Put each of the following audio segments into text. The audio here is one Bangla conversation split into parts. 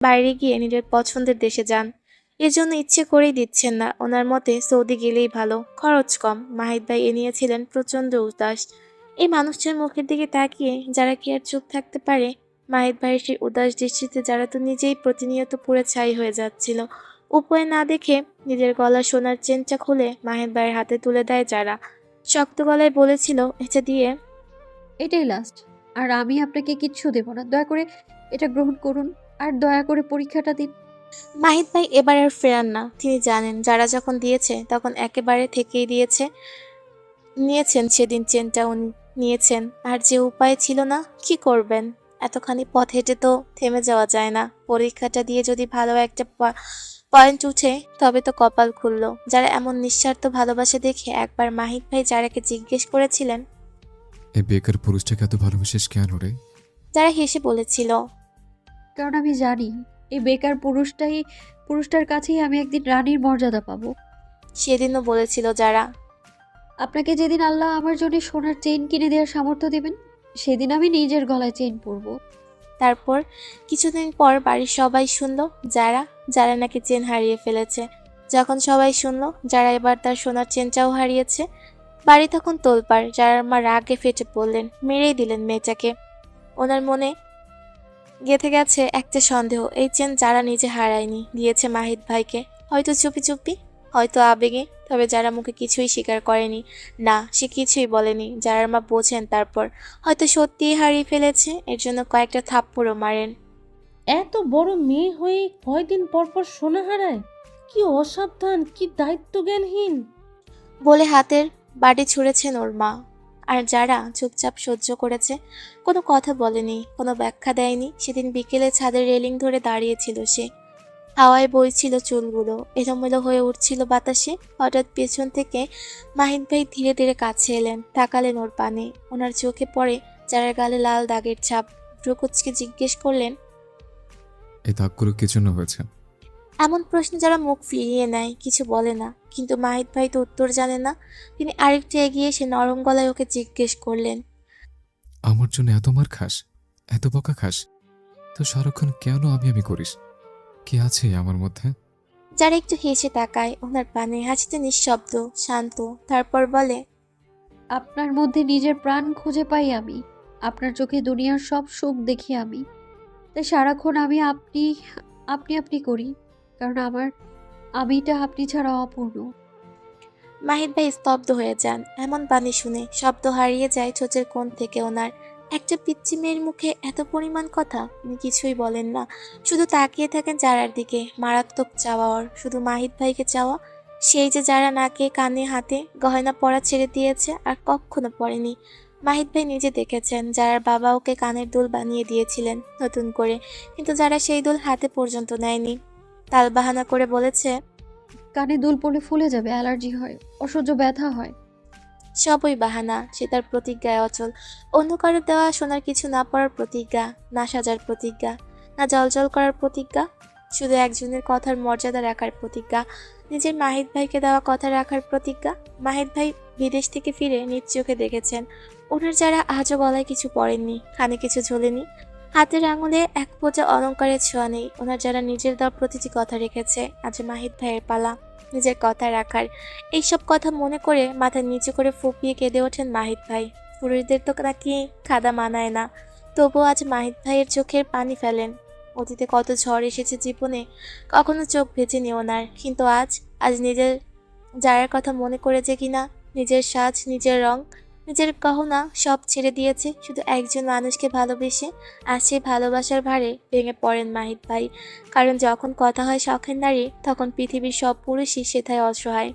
বাইরে গিয়ে নিজের পছন্দের দেশে যান। এর জন্য ইচ্ছে করেই দিচ্ছেন না। ওনার মতে সৌদি গেলেই ভালো, খরচ কম। মাহিদ ভাই এ নিয়েছিলেন প্রচন্ড উদাস। এই মানুষটার মুখের দিকে তাকিয়ে যারা কি আর চুপ থাকতে পারে? মাহিদ ভাইয়ের সেই উদাস দৃষ্টিতে যারা তো নিজেই প্রতিনিয়ত পুড়ে ছাই হয়ে যাচ্ছিল। উপায় না দেখে নিজের গলা সোনার চেনটা খুলে মাহিদ ভাইয়ের হাতে তুলে দেয় যারা। শক্ত গলায় বলেছিল, এটা দিয়ে। এটাই লাস্ট। আর আমি আপনাকে কিচ্ছু দেব না। দয়া করে এটা গ্রহণ করুন। আর দয়া করে পরীক্ষাটা দিন। মাহিদ ভাই এবার আর ফেরান না। তিনি জানেন যারা যখন দিয়েছে তখন একেবারে থেকেই দিয়েছে। নিয়েছেন সেদিন চেনটা উনি নিয়েছেন। আর যে উপায় ছিল না, কি করবেন? এতখানি পথ হেঁটে তো থেমে যাওয়া যায় না। পরীক্ষাটা দিয়ে যদি ভালো একটা পয়েন্ট উঠে তবে তো কপাল খুলল। যারা এমন নিঃস্বার্থ ভালোবাসা দেখে একবার মাহিদ ভাই যারাকে জিজ্ঞেস করেছিলেন। এই বেকার পুরুষটাকে এত ভালোবাসিস কেন রে? যারা হেসে বলেছিল, কারণ আমি জানি এই বেকার পুরুষটার কাছেই আমি একদিন রানীর মর্যাদা পাবো। সেদিনও বলেছিল যারা। আপনাকে যেদিন আল্লাহ আমার জন্য সোনার চেইন কিনে দেওয়ার সামর্থ্য দিবেন, সেদিন আমি নিজের গলায় চেইন পরবো। তারপর কিছুদিন পর বাড়ির সবাই শুনল যারা যারা নাকি চেন হারিয়ে ফেলেছে। যখন সবাই শুনল যারা এবার তার সোনার চেনটাও হারিয়েছে, বাড়ি তখন তোলপাড়। যারার মা রাগে ফেটে পড়লেন, মেরেই দিলেন মেয়েটাকে। ওনার মনে গেঁথে গেছে একটা সন্দেহ, এই চেন যারা নিজে হারায়নি, দিয়েছে মাহিদ ভাইকে। হয়তো চুপি চুপি, হয়তো আবেগে। তবে যারা মুখে কিছুই স্বীকার করেনি। না, সে কিছুই বলেনি। যারার মা বোঝেন তারপর হয়তো সত্যিই হারিয়ে ফেলেছে। এর জন্য কয়েকটা থাপ্পড়ও মারেন। এত বড় মেয়ে হয়ে কয়দিন পর পর সোনা হারায়? কি অসাবধান, কি দায়িত্বজ্ঞানহীন! বলে হাতের বাড়ি ছুঁড়েছেন ওর মা। আর যারা চুপচাপ সহ্য করেছে, কোনো কথা বলেনি, কোনো ব্যাখ্যা দেয়নি। সেদিন বিকেলে ছাদের রেলিং ধরে দাঁড়িয়েছিল সে। হাওয়ায় বইছিল চুলগুলো, এলোমেলো হয়ে উঠছিল বাতাসে। হঠাৎ পেছন থেকে মাহিদ ভাই ধীরে ধীরে কাছে এলেন, তাকালেন ওর পানে। ওনার চোখে পড়ে যারা গালে লাল দাগের ছাপ। ভ্রুকুচকে জিজ্ঞেস করলেন, এই দাগগুলো কি জন্য হয়েছে? এমন প্রশ্ন যারা মুখ ফিরিয়ে নেয়, কিছু বলে না। কিন্তু মাহিদ ভাই তো উত্তর জানে না। তিনি আরেকটু এগিয়ে এসে নরম গলায় ওকে জিজ্ঞেস করলেন, আমার জন্য এত মার খাস, এত বকা খাস, তো সারাক্ষণ কেন আমি আমি করিস? কি আছে আমার মধ্যে? যারা একটু হেসে তাকায় ওনার পানে। হাসিতে নিঃশব্দ, শান্ত। তারপর বলে, আপনার মধ্যে নিজের প্রাণ খুঁজে পাই আমি। আপনার চোখে দুনিয়ার সব সুখ দেখি আমি। তাই সারাক্ষণ আমি আপনি আপনি আপনি করি। কারণ আমার আমিটা আপনি ছাড়া অপূর্ণ। মাহিদ ভাই স্তব্ধ হয়ে যান। এমন বাণী শুনে শব্দ হারিয়ে যায় ঠোঁটের কোণ থেকে ওনার। একটা পিচ্চি মেয়ের মুখে এত পরিমাণ কথা! উনি কিছুই বলেন না, শুধু তাকিয়ে থাকেন যারার দিকে। মারাত্মক চাওয়া ওর, শুধু মাহিদ ভাইকে চাওয়া। সেই যে যারা নাকে কানে হাতে গয়না পরা ছেড়ে দিয়েছে আর কখনো পরেনি। মাহিদ ভাই নিজে দেখেছেন যারার বাবা ওকে কানের দুল বানিয়ে দিয়েছিলেন নতুন করে, কিন্তু যারা সেই দুল হাতে পর্যন্ত নেয়নি। তালবাহানা করে বলেছে, কানে দুল পড়লে ফুলে যাবে, অ্যালার্জি হয়, অসহ্য ব্যথা হয়। সবই বাহানা। সে তার প্রতিজ্ঞায় অচল। অন্য কারো দেওয়া সোনার কিছু না পড়ার প্রতিজ্ঞা, না সাজার প্রতিজ্ঞা, না জলজল করার প্রতিজ্ঞা। শুধু একজনের কথার মর্যাদা রাখার প্রতিজ্ঞা, নিজের মাহিদ ভাইকে দেওয়া কথা রাখার প্রতিজ্ঞা। মাহিদ ভাই বিদেশ থেকে ফিরে নিজ চোখে দেখেছেন ওনার যারা আজও গলায় কিছু পড়েননি, কানে কিছু ঝোলেনি, হাতের আঙুলে এক ফোঁটা অলংকারের ছোঁয়া নেই। ওনার যারা নিজের দেওয়া প্রতিটি কথা রেখেছে। আজ মাহিদ ভাইয়ের পালা নিজের কথা রাখার। এইসব কথা মনে করে মাথা নিচু করে ফুপিয়ে কেঁদে ওঠেন মাহিদ ভাই। পুরুষদের তো নাকি খাদা মানায় না, তবুও আজ মাহিদ ভাইয়ের চোখের পানি ফেলেন। অতীতে কত ঝড় এসেছে জীবনে, কখনো চোখ ভেজেনি ওনার। কিন্তু আজ আজ নিজের যারার কথা মনে করে যে কিনা নিজের সাজ, নিজের রং, নিজের গহনা সব ছেড়ে দিয়েছে শুধু একজন মানুষকে ভালোবেসে। আর সেই ভালোবাসার ভারে ভেঙে পড়েন মাহিদ ভাই। কারণ যখন কথা হয় শখের নারী, তখন পৃথিবীর সব পুরুষই সেথায় অসহায়।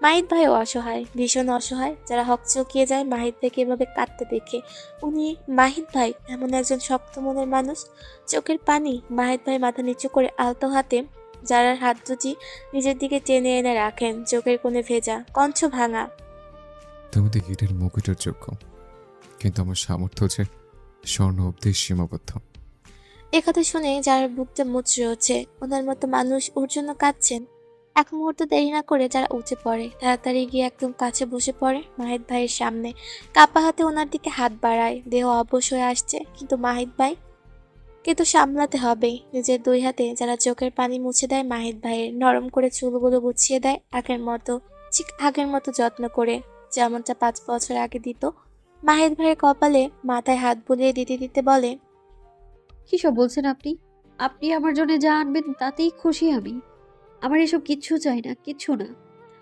মাহিদ ভাইও অসহায়, ভীষণ অসহায়। যারা হকচকিয়ে যায় মাহিদ ভাইকে এভাবে কাঁদতে দেখে। উনি মাহিদ ভাই এমন একজন শক্ত মনের মানুষ। চোখের পানি। মাহিদ ভাই মাথা নিচু করে আলতো হাতে যারার হাত দুটি নিজের দিকে টেনে এনে রাখেন। চোখের কোণে ভেজা, কণ্ঠ ভাঙা। তুমি তো হিটের মুকুটের যোগ্য, কিন্তু আমার সামর্থ্য যে স্বর্ণ অব্দি সীমাবদ্ধ। একথা শুনে যার বুকটা মুচড়ে ওঠে। ওনার মতো মানুষ ওর জন্য কাঁদছেন। এক মুহূর্ত দেরি না করে যারা উঠে পড়ে, তাড়াতাড়ি গিয়ে একদম কাছে বসে পড়ে মাহিদ ভাইয়ের সামনে। কাপা হাতে ওনার দিকে হাত বাড়ায়। দেহ অবশ হয়ে আসছে, কিন্তু মাহিদ ভাই কিন্তু সামলাতে হবে। নিজের দুই হাতে যারা চোখের পানি মুছে দেয় মাহিদ ভাইয়ের, নরম করে চুলগুলো গুছিয়ে দেয় আগের মতো, ঠিক আগের মতো যত্ন করে, যেমনটা 5 বছর আগে দিত। মাহিদ ভাইয়ের কপালে মাথায় হাত বুলিয়ে দিতে দিতে বলে, কী সব বলছেন আপনি? আপনি আমার জন্য যা আনবেন তাতেই খুশি আমি। আমার এসব কিচ্ছু চাই না, কিচ্ছু না।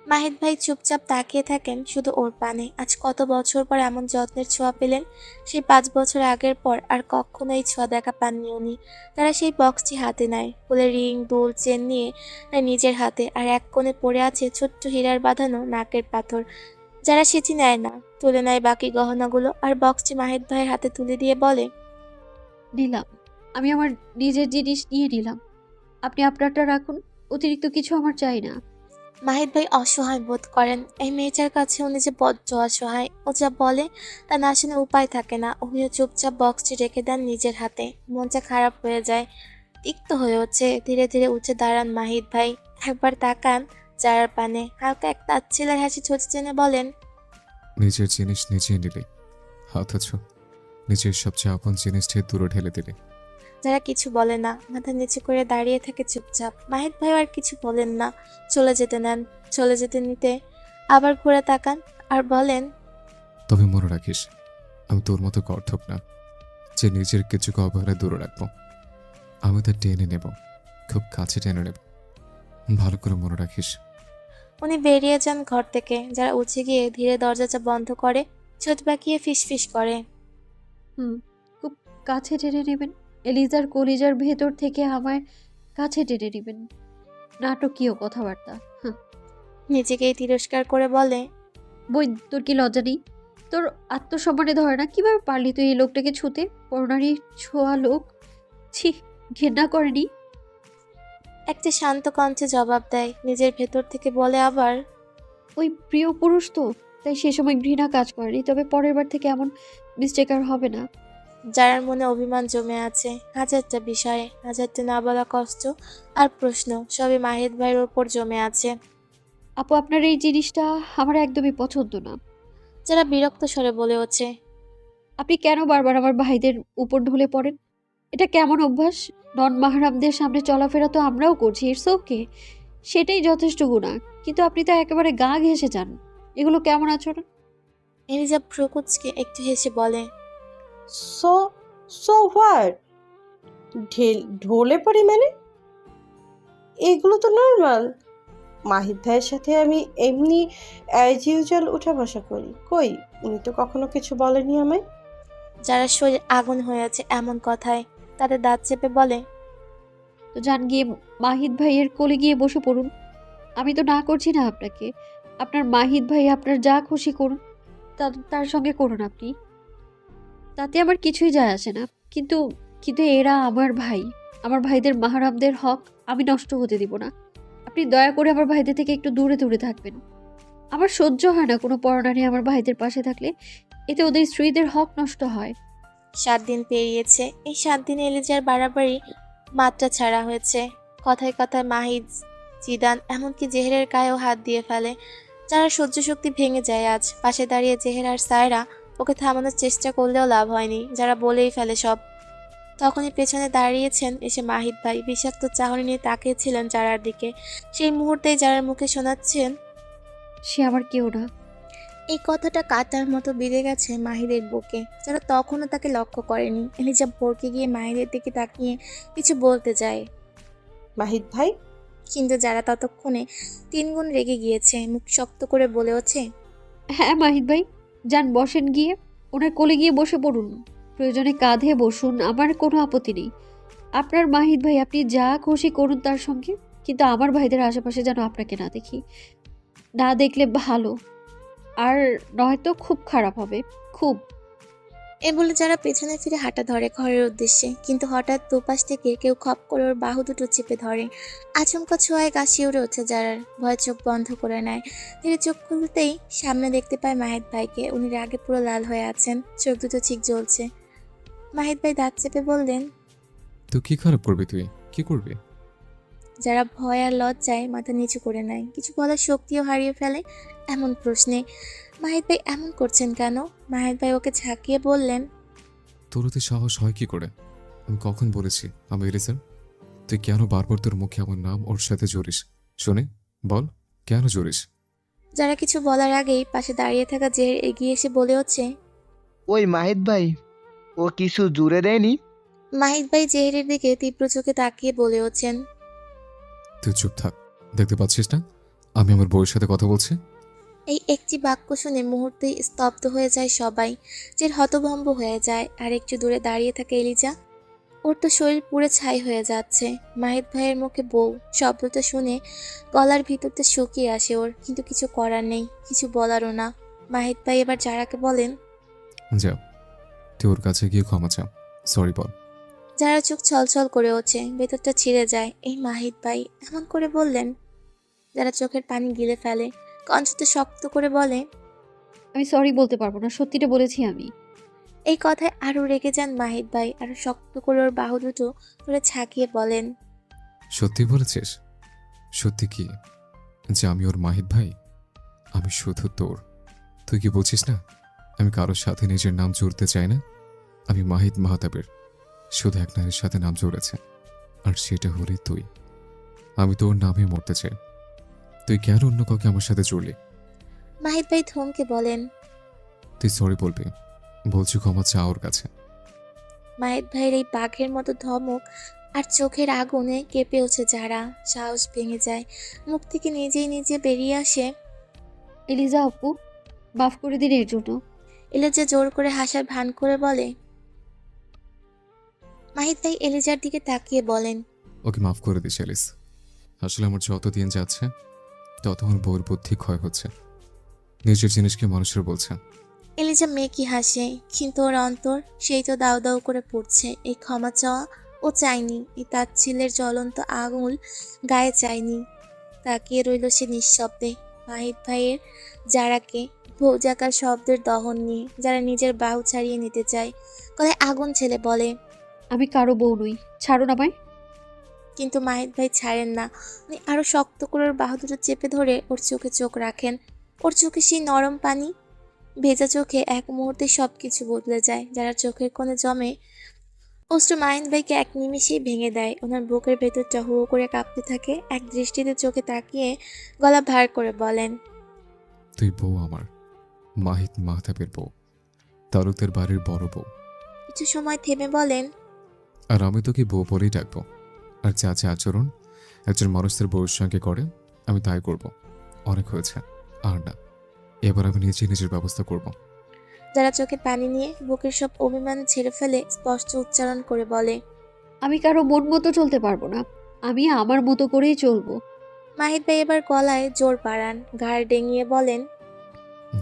মাহিদ ভাই চুপচাপ তাকিয়ে থাকেন শুধু ওর পানে। আজ কত বছর পর এমন যত্নের ছোঁয়া পেলেন। সেই 5 বছর আগের পর আর কখনো এই ছোঁয়া দেখা পাননি উনি। তারা সেই বক্সটি হাতে নেয়, ফুলের রিং, দুল, চেন নিয়ে নেয় নিজের হাতে। আর এক কোণে পড়ে আছে ছোট্ট হীরার বাঁধানো নাকের পাথর। যারা সেটি নেয় না, তুলে নেয় বাকি গহনাগুলো আর বক্সটি মাহিদ ভাইয়ের হাতে তুলে দিয়ে বলে, নিলাম। আমি আমার নিজের জিনিস নিয়ে নিলাম। আপনি আপনারটা রাখুন। অতিরিক্ত কিছু আমার চাই না। মাহিদ ভাই অসহায় বোধ করেন। এই মেয়েটার কাছে উনি যে বড্ড অসহায়। ও যা বলে তা না শুনে উপায় থাকে না। উনিও চুপচাপ বক্সটি রেখে দেন নিজের হাতে। মনটা খারাপ হয়ে যায়, তিক্ত হয়ে ওঠে। ধীরে ধীরে উঠে দাঁড়ান মাহিদ ভাই। একবার তাকান যারার পানে, হালকা এক তাচ্ছিলের হাসি ছোট টেনে বলেন, নিজের জিনিস নিজেই নিলে, অথচ নিজের সবচেয়ে আপন জিনিসটি দূরে ঠেলে দিলে। যারা কিছু বলে না, মাথা নিচু করে দাঁড়িয়ে থাকে চুপচাপ। মাহিদ ভাই আর কিছু বলেন না, চলে যেতে নেন। চলে যেতে নিতে আবার ঘুরে তাকান আর বলেন, তবে মনে রাখিস, আমি তোর মতো গর্ধব না যে নিজের কিছুকে অবহেলায় দূরে রাখবো। আমি তা টেনে নেব, খুব কাছে টেনে নেব। ভালো করে মনে রাখিস। উনি বেরিয়ে যান ঘর থেকে। যারা উঠে গিয়ে ধীরে দরজাটা বন্ধ করে, ঠোঁট বাঁকিয়ে ফিসফিস করে, হুম, খুব কাছে টেনে নেবেন। এলিজার কলিজার ভেতর থেকে আমার কাছে টেনে নেবেন। নাটকীয় কথাবার্তা। হ্যাঁ। নিজেকেই তিরস্কার করে বলে, বই, তোর কি লজ্জা নেই? তোর আত্মসম্মানে ধরে না? কিভাবে পারলি তুই এই লোকটাকে ছুতে? পরনারী ছোঁয়া লোক। ছি, ঘেন্না করেনি? একটা শান্ত কণ্ঠে জবাব দেয়। নিজের ভেতর থেকে বলে আবার, ওই প্রিয় পুরুষ তো, তাই সে সময় ঘৃণা কাজ করেনি। তবে পরের বার থেকে এমন মিস্টেক আর হবে না। যার মনে অভিমান জমে আছে, হাজারটা বিষয়ে, হাজারটা না বলা কষ্ট আর প্রশ্ন, সবই মাহিদ ভাইয়ের ওপর জমে আছে। আপু, আপনার এই জিনিসটা আমার একদমই পছন্দ না। যারা বিরক্ত স্বরে বলে ওঠে, আপনি কেন বারবার আমার ভাইদের উপর ঢলে পড়েন? এটা কেমন অভ্যাস? নন মাহারামদের সামনে চলাফেরা তো আমরাও করছি, ইটস ওকে, সেটাই যথেষ্ট গুণা। কিন্তু আপনি তো একেবারে গা ঘেঁষে যান। এগুলো কেমন আচরণ? এলিজা ভ্রুকুচকে একটু হেসে বলে, সো সো হোয়াট? ঢলে পড়ি মানে? এগুলো তো নর্মাল। মাহিদ ভাইয়ের সাথে আমি এমনি অ্যাজ ইউজুয়াল উঠা বসা করি। কই, উনি তো কখনো কিছু বলেনি আমায়। যারা শরীর আগুন হয়ে আছে এমন কথায় তাদের দাঁত চেপে বলে, তো যান গিয়ে মাহিদ ভাইয়ের কোলে গিয়ে বসে পড়ুন। আমি তো না করছি না আপনাকে। আপনার মাহিদ ভাই আপনার যা খুশি করুন, তার সঙ্গে করুন আপনি। তাতে আমার কিছুই যায় আসে না। কিন্তু কিন্তু এরা আমার ভাই। আমার ভাইদের মাহারামদের হক আমি নষ্ট হতে দিব না। আপনি দয়া করে আমার ভাইদের থেকে একটু দূরে দূরে থাকবেন। আমার সহ্য হয় না কোনো পরনারী আমার ভাইদের পাশে থাকলে। এতে ওদের স্ত্রীদের হক নষ্ট হয়। 7 দিন পেরিয়েছে। এই 7 দিনে এলিজার বাড়াবাড়ি মাত্রা ছাড়া হয়েছে। কথায় কথায় মাহিদ, জিদান, এমনকি জেহেরের গায়েও হাত দিয়ে ফেলে। যারা সহ্য শক্তি ভেঙে যায় আজ। পাশে দাঁড়িয়ে জেহের আর সায়রা ওকে থামানোর চেষ্টা করলেও লাভ হয়নি। যারা বলেই ফেলে সব। তখনই পেছনে দাঁড়িয়েছেন এসে মাহিদ ভাই। বিষাক্ত চাহনি নিয়ে তাকিয়েছিলেন যারার দিকে। সেই মুহূর্তেই যারার মুখে শোনাচ্ছেন, সে আমার কেউ না। এই কথাটা কাটার মতো বিঁধে গেছে মাহিদের বুকে। যারা তখনও তাকে লক্ষ্য করেনি। এলিজা ভরকে গিয়ে মাহিদের দিকে তাকিয়ে কিছু বলতে যায়, মাহিদ ভাই, কিন্তু যারা ততক্ষণে 3 গুণ রেগে গিয়েছে। মুখ শক্ত করে বলে ওঠে, হ্যাঁ মাহিদ ভাই, যান বসেন গিয়ে। ওনার কোলে গিয়ে বসে পড়ুন। প্রয়োজনে কাঁধে বসুন, আমার কোনো আপত্তি নেই। আপনার মাহিদ ভাই, আপনি যা খুশি করুন তার সঙ্গে। কিন্তু আমার ভাইদের আশেপাশে যেন আপনাকে না দেখি। না দেখলে ভালো, আর নয়তো খুব খারাপ হবে, খুব। এ বলে যারা পেছনে ফিরে হাঁটা ধরে ঘরের উদ্দেশ্যে। কিন্তু হঠাৎ দুপাশ থেকে কেউ খপ করে ওর বাহু দুটো চেপে ধরে। আচমকা ছোঁয়ায় গা শিউরে ওঠে যারার। ভয় চোখ বন্ধ করে নেয়। ধীরে চোখ খুলতেই সামনে দেখতে পায় মাহিদ ভাইকে। উনি রাগে পুরো লাল হয়ে আছেন, চোখ দুটো ঠিক জ্বলছে। মাহিদ ভাই দাঁত চেপে বললেন, তো কি খারাপ করবি তুই? কি করবি? যারা ভয় আর লজ্জায় মাথা নিচু করে নেয়। কিছু বলার শক্তিও হারিয়ে ফেলে এমন প্রশ্নে। মাহিদ ভাই এমন করছেন কেন? মাহিদ ভাই ওকে ঝাঁকিয়ে বললেন, তোর ওতে সাহস হয় কি করে? আমি কখন বলেছি আমি এলিজার? তুই কেন বারবার তোর মুখে আমার নাম ওর সাথে জড়িস? শুনে বল, কেন জড়িস? যারা কিছু বলার আগেই পাশে দাঁড়িয়ে থাকা জেহের এগিয়ে এসে বলে হচ্ছে। ওই মাহিত ভাই, ও কিছু জুড়ে দেয়নি? মাহিদ ভাই জেহেরের দিকে তীব্র চোখে তাকিয়ে বলে হচ্ছেন। তুই চুপ থাক, দেখতে পাচ্ছিস না আমি আমার বউয়ের সাথে কথা বলছি? এই একটি বাক্য শুনে মুহূর্তেই স্তব্ধ হয়ে যায় সবাই। যে হতভম্ব হয়ে যায়, আর একটু দূরে দাঁড়িয়ে থাকে এলিজা। ওর তো শরীর পুরো ছাই হয়ে যাচ্ছে। মাহিদ ভাইয়ের মুখে বউ শব্দটা শুনে গলার ভিতরটা শুকিয়ে আসে ওর, কিন্তু কিছু করার নেই, কিছু বলারও না। মাহিদ ভাই এবার যারাকে বলেন। যা, তুই ওর কাছে গিয়ে ক্ষমা চা, সরি বল। যারা চোখ ছলছল করে ওঠে, ভেতরটা ছিঁড়ে যায়। এই মাহিদ ভাই এমন করে বললেন? যারা চোখের পানি গিলে ফেলে, কণ্ঠটা শক্ত করে বলে। আমি সরি বলতে পারবো না, সত্যিটা বলেছি আমি। এই কথায় আরো রেগে যান মাহিদ ভাই, আরো শক্ত করে ওর বাহু দুটো ধরে ছাকিয়ে বলেন। সত্যি বলেছিস? সত্যি কি যে আমি ওর মাহিদ ভাই? আমি শুধু তোর। তুই কি বলছিস না আমি কারোর সাথে নিজের নাম জুড়তে চাই না? আমি মাহিদ মাহতাবের শুধু এক নারীর সাথে নাম জুড়েছে, আর সেটা হলি তুই। আমি তোর নামে মরতে চাই। তুই কেন অন্য কাউকে আমার সাথে জুড়লি? মাহিদ ভাই থমকে বলেন। তুই সরি বলবি, বলছি ক্ষমা চা ওর কাছে। মাহিদ ভাইয়ের এই বাঘের মতো ধমক আর চোখের আগুনে কেঁপে ওঠে যারা, সাহস ভেঙে যায়। মুখ থেকে নিজেই নিজে বেরিয়ে আসে। এলিজা আপু, মাফ করে দিন এর জন্য। এলিজা জোর করে হাসার ভান করে বলে। মাহিদ ভাই এলিজার দিকে তাকিয়ে বলেন। ওকে মাফ করে দিস এলিস। আসলে আমার যত দিন যাচ্ছে তত আমার বউর বুদ্ধি ক্ষয় হচ্ছে, নিজের জিনিসকে মানুষের বলছে। এলিজা মেকি হাসে, কিন্তু ওর অন্তর সেই তো দাউ দাউ করে পড়ছে। এই ক্ষমা চাওয়া ও চায়নি, এই তাচ্ছিল্যের জ্বলন্ত আঙুল গায়ে চায়নি। তাকিয়ে রইল সে নিঃশব্দে মাহিদ ভাইয়ের যারাকে, ভৌজাকার শব্দের দহন নিয়ে, যারা নিজের বাহু ছাড়িয়ে নিতে চায়। গলায় আগুন ছেলে বলে। আমি কারো বউ নই, ছাড়ুন আমায়। কিন্তু মাহিদ ভাই ছাড়েন না। উনি আরো শক্ত করে ওর বাহু দুটো চেপে ধরে ওর চোখে চোখ রাখেন। ওর চোখে সেই নরম পানি, ভেজা চোখে এক মুহূর্তে সবকিছু বদলে যায়। যারা চোখের কোণে জমে অশ্রু মাহিদ ভাইকে এক নিমিষেই ভেঙে দেয়। ওনার বুকের ভেতরটা হু হু করে কাঁপতে থাকে। এক দৃষ্টিতে চোখে তাকিয়ে গলা ভার করে বলেন। তুই বউ আমার, মাহিদ মাহতাবের বউ, তালুকদার বাড়ির বড় বউ। কিছু সময় থেমে বলেন। আর আমি তোকে বউ বলেই ডাকবো। আর যা যা আচরণ একজন মানুষের বউয়ের সঙ্গে করে আমি তাই করব। অনেক হয়েছে, আর না। এবার আমি নিজে নিজের ব্যবস্থা করব। যারা চোখে পানি নিয়ে বুকের সব অভিমান ছেড়ে ফেলে স্পষ্ট উচ্চারণ করে বলে। আমি কারো মন মতো চলতে পারবো না, আমি আমার মতো করেই চলবো। মাহিদ ভাই এবার গলায় জোর বাড়ান, ঘাড় ডেঙিয়ে বলেন।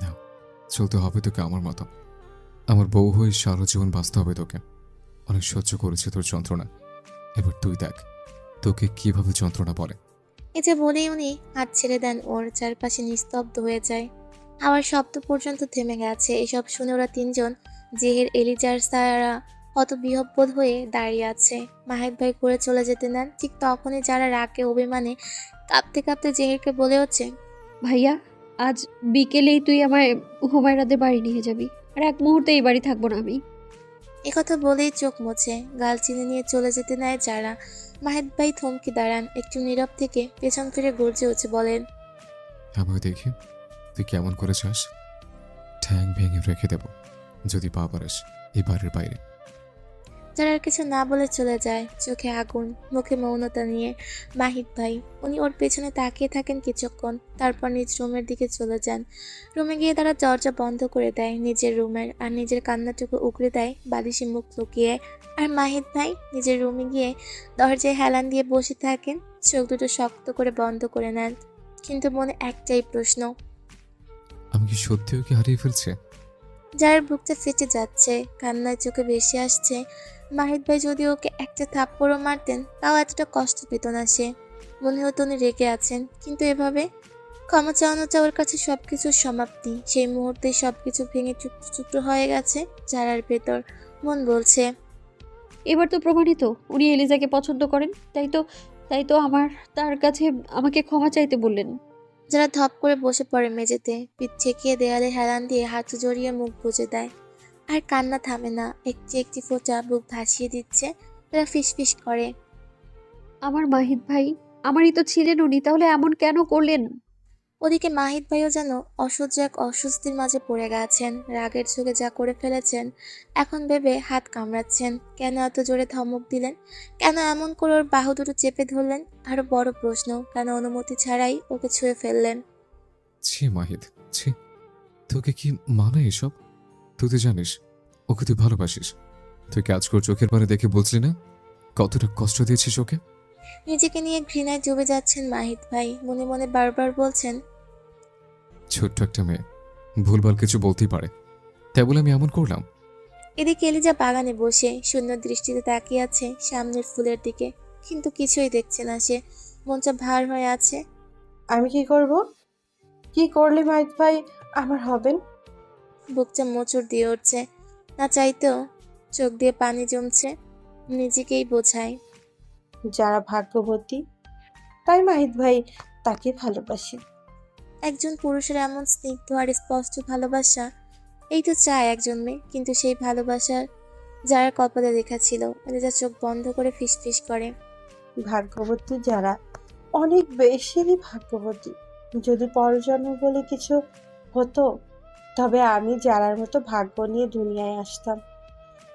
না, চলতে হবে তোকে আমার মতো। আমার বউ হয়ে সারা জীবন বাঁচতে হবে তোকে। অনেক সহ্য করেছে তোর যন্ত্রণা, এবার তুই দেখ তোকে কিভাবে যন্ত্রণা বলে। এ যে বলেই উনি হাত ছেড়ে দেন ওর। চারপাশে নিস্তব্ধ হয়ে যায়, আবার শব্দ পর্যন্ত থেমে গেছে। এসব শুনে ওরা তিনজন, জেহের, এলিজার সারা হতবিহ্বল হয়ে দাঁড়িয়ে আছে। মাহিদ ভাই করে চলে যেতে নেন, ঠিক তখনই যারা রাগে অভিমানে কাঁপতে কাঁপতে জেহেরকে বলে হচ্ছে। ভাইয়া, আজ বিকেলেই তুই আমায় হুমায়রাদের বাড়ি নিয়ে যাবি, আর এক মুহূর্তে এই বাড়ি থাকবো না আমি। একথা বলেই চোখ মুছে গাল চিনে নিয়ে চলে যেতে নেয় যারা। মাহিদ ভাই থমকে দাঁড়ান, একটু নীরব থেকে পেছন ফিরে গর্জে উঠে বলেন। আমিও দেখি তুই কেমন করে চাস। ঠ্যাং ভেঙে রেখে দেব যদি পা পারিস এই বাড়ির বাইরে। যারা আর কিছু না বলে চলে যায়, চোখে আগুন, মুখে মৌনতা নিয়ে। মাহিদ ভাই উনি ওর পেছনে তাকিয়ে থাকেন কিছুক্ষণ, তারপর নিজ রুমের দিকে চলে যান। রুমে গিয়ে তারা দরজা বন্ধ করে দেয় নিজের রুমের, আর নিজের কান্নাটুকু উগড়ে দেয় বালিশে মুখ লুকিয়ে। আর মাহিদ ভাই নিজের রুমে গিয়ে দরজায় হেলান দিয়ে বসে থাকেন, চোখ দুটো শক্ত করে বন্ধ করে নেন। কিন্তু মনে একটাই প্রশ্ন। আমি কি সত্যি ওকে হারিয়ে ফেলছে? যার বুকটা ফেটে যাচ্ছে, কান্নায় চোখে ভেসে আসছে। মাহিদ ভাই যদি ওকে একটা থাপ্পড়ও মারতেন তাও এতটা কষ্ট পেত না সে। মনে হতো উনি রেগে আছেন, কিন্তু এভাবে ক্ষমা চাওয়ানোটা ওর কাছে সবকিছুর সমাপ্তি। সেই মুহূর্তেই সবকিছু ভেঙে টুকরো টুকরো হয়ে গেছে যারার ভেতর। মন বলছে। এবার তো প্রমাণিত উনি এলিজাকে পছন্দ করেন, তাই তো তার কাছে আমাকে ক্ষমা চাইতে বললেন। যারা ধপ করে বসে পড়ে মেঝেতে, পিঠ ঠেকিয়ে দেয়ালে হেলান দিয়ে হাঁটু জড়িয়ে মুখ বুজে দেয়। আর কান্না থামে না, একটি একটি ফোঁটা বুক ভাসিয়ে দিচ্ছে। তারা ফিসফিস করে। আমার মাহিদ ভাই, আমারই তো ছিলেন উনি, তাহলে এমন কেন করলেন? ওদিকে মাহিদ ভাইও যেন অসহ্য এক অস্বস্তির মাঝে পড়ে গেছেন। রাগের চোখে যা করে ফেলেছেন এখন ভেবে হাত কামড়াচ্ছেন। কেন এত জোরে ধমক দিলেন? কেন এমন করে ওর বাহু দুটো চেপে ধরলেন? আরো বড় প্রশ্ন, কেন অনুমতি ছাড়াই ওকে ছুঁয়ে ফেললেন? ছি মাহিদ, ছি। তোকে কি মানে এসব? তুই তো জানিস ওকে তুই ভালোবাসিস। তুই কাজ কর, চোখের পানে দেখে বলছিলি না কতটা কষ্ট দিয়েছিস ওকে? নিজেকে নিয়ে ঘৃণায় ডুবে যাচ্ছেন মাহিদ ভাই। মনে মনে বারবার বলছেন, ছোট্ট একটা মেয়ে ভুলভাল কিছু বলতেই পারে, তাই বলে আমি এমন করলাম? এদিকে এলিজা বাগানে বসে শূন্য দৃষ্টিতে তাকিয়ে আছে সামনের ফুলের দিকে, কিন্তু কিছুই দেখছে না সে। মনটা ভার হয়ে আছে। আমি কি করব? কি করলে মাহিত ভাই আমার হবেন? বুকটা মোচড় দিয়ে উঠছে, না চাইতেও চোখ দিয়ে পানি জমছে। নিজেকেই বোঝায়। যারা ভাগ্যবতী তাই মাহিত ভাই তাকে ভালোবাসে। একজন পুরুষের এমন স্নিগ্ধ আর স্পষ্ট ভালোবাসা, এই তো চায় একজন মেয়ে। কিন্তু সেই ভালোবাসার যারা কপালে লেখা ছিল, এলিজা চোখ বন্ধ করে ফিসফিস করে। ভাগ্যবতী যারা অনেক বেশি ভাগ্যবতী। যদি পরজন্ম বলে কিছু হতো তবে আমি যারার মতো ভাগ্য নিয়ে দুনিয়ায় আসতাম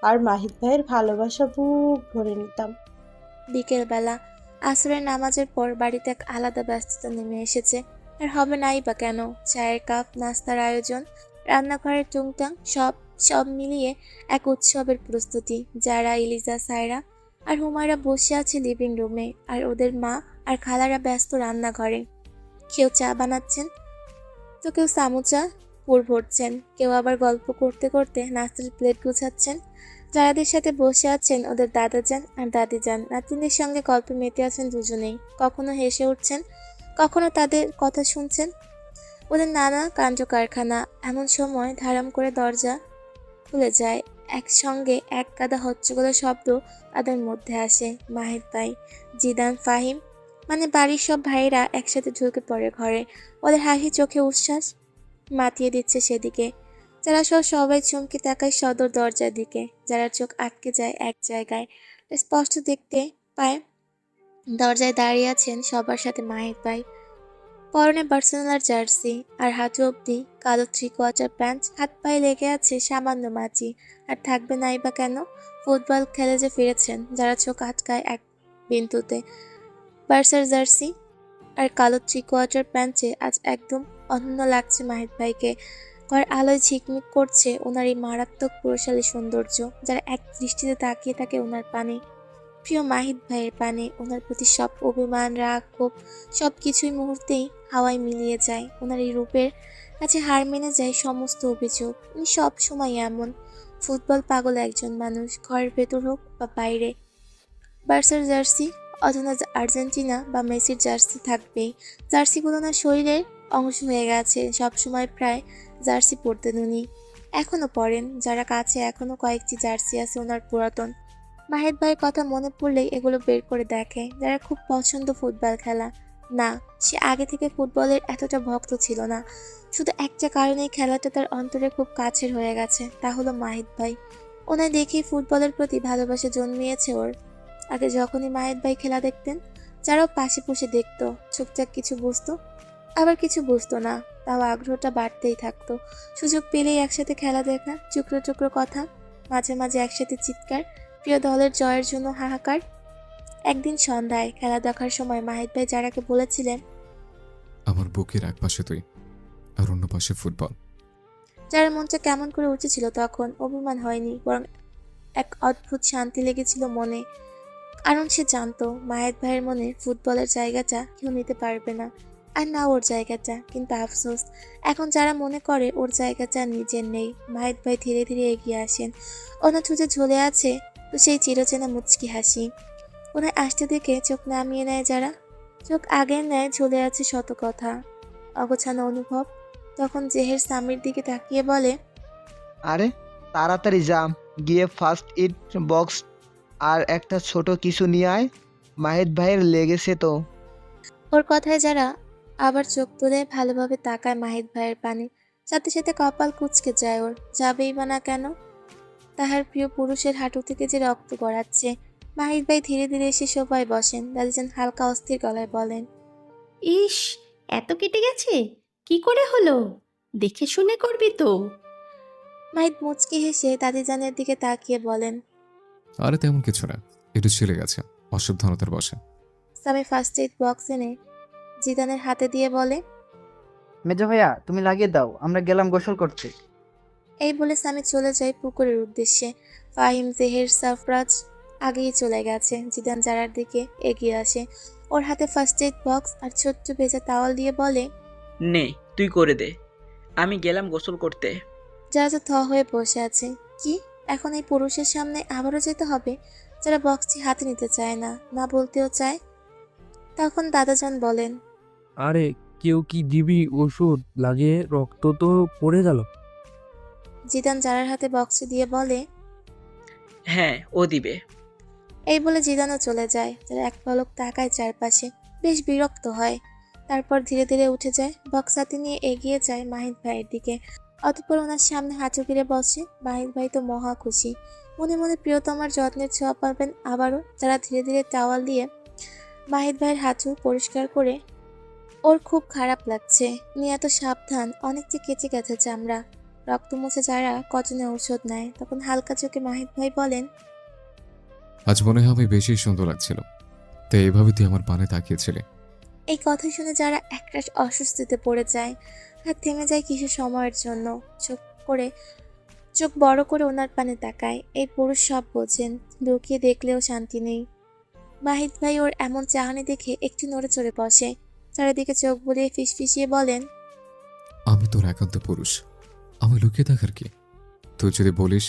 আর মাহিত ভাইয়ের ভালোবাসা বুক ভরে নিতাম। বিকেলবেলা আসরের নামাজের পর বাড়িতে এক আলাদা ব্যস্ততা নেমে এসেছে। আর হবে নাই বা কেন? চায়ের কাপ, নাস্তার আয়োজন, রান্নাঘরের টুংটাং, সব সব মিলিয়ে এক উৎসবের প্রস্তুতি। যারা, এলিজা, সায়রা আর হুমায়রা বসে আছে লিভিং রুমে, আর ওদের মা আর খালারা ব্যস্ত রান্নাঘরে। কেউ চা বানাচ্ছেন, তো কেউ সামুচা পুর ভরছেন, কেউ আবার গল্প করতে করতে নাস্তার প্লেট গুছাচ্ছেন। যারাদের সাথে বসে আছেন ওদের দাদাজান আর দাদিজান। নাতিনদের সঙ্গে গল্পে মেতে আছেন দুজনেই। কখনো হেসে উঠছেন, কখনো তাদের কথা শুনছেন। ওদের নানা কাণ্ড কারখানা। এমন সময় ধারাম করে দরজা খুলে যায়। একসঙ্গে এক গাদা হচ্ছগোলা শব্দ তাদের মধ্যে আসে। মাহিদ ভাই, জিদান, ফাহিম, মানে বাড়ির সব ভাইয়েরা একসাথে ঢুকে পড়ে ঘরে। ওদের হাসি চোখে উচ্ছ্বাস মাতিয়ে দিচ্ছে সেদিকে। যারা সহ সবাই চমকে তাকায় সদর দরজার দিকে। যারা চোখ আটকে যায় এক জায়গায়। স্পষ্ট দেখতে পায় দরজায় দাঁড়িয়ে আছেন সবার সাথে মাহিদ ভাই। পরনে বার্সেলোনার জার্সি আর হাঁটু অব্দি কালো 3/4 প্যান্ট। হাত পায়ে লেগে আছে সামান্য মাছি। আর থাকবে নাই বা কেন? ফুটবল খেলে যে ফিরেছেন। যারা চোখ আটকায় এক বিন্দুতে। বার্সার জার্সি আর কালো 3/4 প্যান্টে আজ একদম অনন্য লাগছে মাহিদ ভাইকে। ঘর আলোয় ঝিকমিক করছে ওনার এই মারাত্মক পুরুষালী সৌন্দর্য। যারা এক দৃষ্টিতে তাকিয়ে থাকে ওনার পানে, প্রিয় মাহিদ ভাইয়ের পানে। ওনার প্রতি সব অভিমান, রাগ, ক্ষোভ সবকিছুই মুহূর্তেই হাওয়ায় মিলিয়ে যায়। ওনার এই রূপের কাছে হার মেনে যায় সমস্ত অভিযোগ। উনি সব সময় এমন ফুটবল পাগল একজন মানুষ, ঘরের ভেতর হোক বা বাইরে। বার্সার জার্সি অথবা আর্জেন্টিনা বা মেসির জার্সি থাকবেই। জার্সিগুলো না শরীরের অংশ হয়ে গেছে। সবসময় প্রায় জার্সি পরতেন উনি, এখনো পরেন। যারা কাছে এখনো কয়েকটি জার্সি আছে ওনার পুরাতন। মাহিদ ভাইয়ের কথা মনে পড়লেই এগুলো বের করে দেখে। যারা খুব পছন্দ ফুটবল খেলা। না, সে আগে থেকে ফুটবলের এতটা ভক্ত ছিল না। শুধু একটা কারণেই খেলাটা তার অন্তরে খুব কাছের হয়ে গেছে, তা হলো মাহিদ ভাই। ওনায় দেখেই ফুটবলের প্রতি ভালোবাসা জন্মিয়েছে ওর। আগে যখনই মাহিদ ভাই খেলা দেখতেন, যারাও পাশে বসে দেখতো, চুপচাপ কিছু বুঝতো, আবার কিছু বুঝতো না, তাও আগ্রহটা বাড়তেই থাকতো। সুযোগ পেলেই একসাথে খেলা দেখা, টুকরো টুকরো কথা, মাঝে মাঝে একসাথে চিৎকার, প্রিয় দলের জয়ের জন্য হাহাকার। একদিন সন্ধ্যায় খেলা দেখার সময় মাহিদ ভাই যারাকে বলেছিলেন, আমার বুকের এক পাশে তুই আর অন্য পাশে ফুটবল। যার মনটা কেমন করে উঠেছিল তখন। অভিমান হয়নি, বরং এক অদ্ভুত শান্তি লেগেছিল মনে। কারণ সে জানতো মাহিদ ভাইয়ের মনে ফুটবলের জায়গাটা কেউ নিতে পারবে না, আর না ওর জায়গাটা। কিন্তু আফসোস, এখন যারা মনে করে ওর জায়গাটা নিজের নেই। মাহিদ ভাই ধীরে ধীরে এগিয়ে আসেন। ওনার ঠোঁটে ঝুলে আছে তো সেই চিরচেনা মুচকি হাসি। ওনার আসতে দেখে চোখ নামিয়ে নেয় যারা। চোখ আগের নেয় ঝুলে আছে শত কথা, অগোছানো অনুভব। তখন জেহের স্বামীর দিকে তাকিয়ে বলে, আরে তাড়াতাড়ি যা, গিয়ে ফার্স্ট এড বক্স আর একটা ছোট কিছু নিয়ে আয়, মাহিত ভাইয়ের লেগেছে তো। ওর কথায় যারা আবার চোখ তুলে ভালোভাবে তাকায় মাহিদ ভাইয়ের পানে। সাথে সাথে কপাল কুঁচকে যায়। ওর যাবেই বা না কেন? তাহার প্রিয় পুরুষের হাঁটু থেকে যে রক্ত গড়াচ্ছে, মাহিদ ভাই ধীরে ধীরে এসে সোফায় বসেন। দাদিজান হালকা অস্থির গলায় বলেন, ইস, এত কেটে গেছে? কি করে হলো? দেখে শুনে করবি তো। মাহিদ মুচকি হেসে দাদিজানের দিকে তাকিয়ে বলেন, আরে তেমন কিছু না, একটু ছিলে গেছে, অসাবধানতার বসে। সামি ফার্স্ট এইড বক্স এনে জিদানের হাতে দিয়ে বলে, মেজো ভাইয়া তুমি লাগিয়ে দাও, আমরা গেলাম গোসল করতে। এই বলে সামি চলে যায় পুকুরের উদ্দেশ্যে। ফাহিম, জেহের, সাফরাজ আগেই চলে গেছে। জিদান জারার দিকে এগিয়ে আসে। ওর হাতে ফার্স্ট এইড বক্স আর ছোট্ট ভেজা তাওয়াল দিয়ে বলে, নে তুই করে দে, আমি গেলাম গোসল করতে। যারা তো থ হয়ে বসে আছে। কি এখন এই পুরুষের সামনে আবারও যেতে হবে? যারা বক্সটি হাতে নিতে চায় না, না বলতেও চায়। তখন দাদাজান বলেন, আরে কেউ কি দিবি ওষুধ লাগিয়ে? রক্ত তো পড়ে গেল। জিদান জারার হাতে বক্সটি দিয়ে বলে, হ্যাঁ ও দিবে। এই বলে জিদানও চলে যায়। যারা এক পলক তাকায় চারপাশে, বেশ বিরক্ত হয়। তারপর ধীরে ধীরে উঠে যায়, বক্স হাতে নিয়ে এগিয়ে যায় মাহিদ ভাইয়ের দিকে। অতঃপর ওনার সামনে হাঁটু গিরে বসে। মাহিদ ভাই তো মহা খুশি, মনে মনে প্রিয়তমার যত্নের ছোঁয়া পাবেন আবারও। যারা ধীরে ধীরে টাওয়াল দিয়ে মাহিদ ভাইয়ের হাঁটু পরিষ্কার করে। ওর খুব খারাপ লাগছে। উনি এত সাবধান, অনেক যে কেচে গেছে চামড়া। রক্ত মুছে যারা কটনে ঔষধ নেয়। তখন হালকা চোখে মাহিদ ভাই বলেন, আজ মনে হয় আমি বেশি সুন্দর লাগছিল, তাই এভাবে তুই আমার পানে তাকিয়েছিলি। এই কথা শুনে যারা একরাশ অস্বস্তিতে পড়ে যায় আর থেমে যায় কিছু সময়ের জন্য। চোখ বড় করে ওনার পানে তাকায়। এই পুরুষ সব বোঝেন, লুকিয়ে দেখলেও শান্তি নেই। মাহিদ ভাই ওর এমন চাহনি দেখে একটু নড়ে চড়ে বসে। চারিদিকে চোখ বুলিয়ে ফিসফিসিয়ে বলেন, আমি তোর একান্ত পুরুষ, আমি লুকিয়ে থাকার কি? তুই যদি বলিস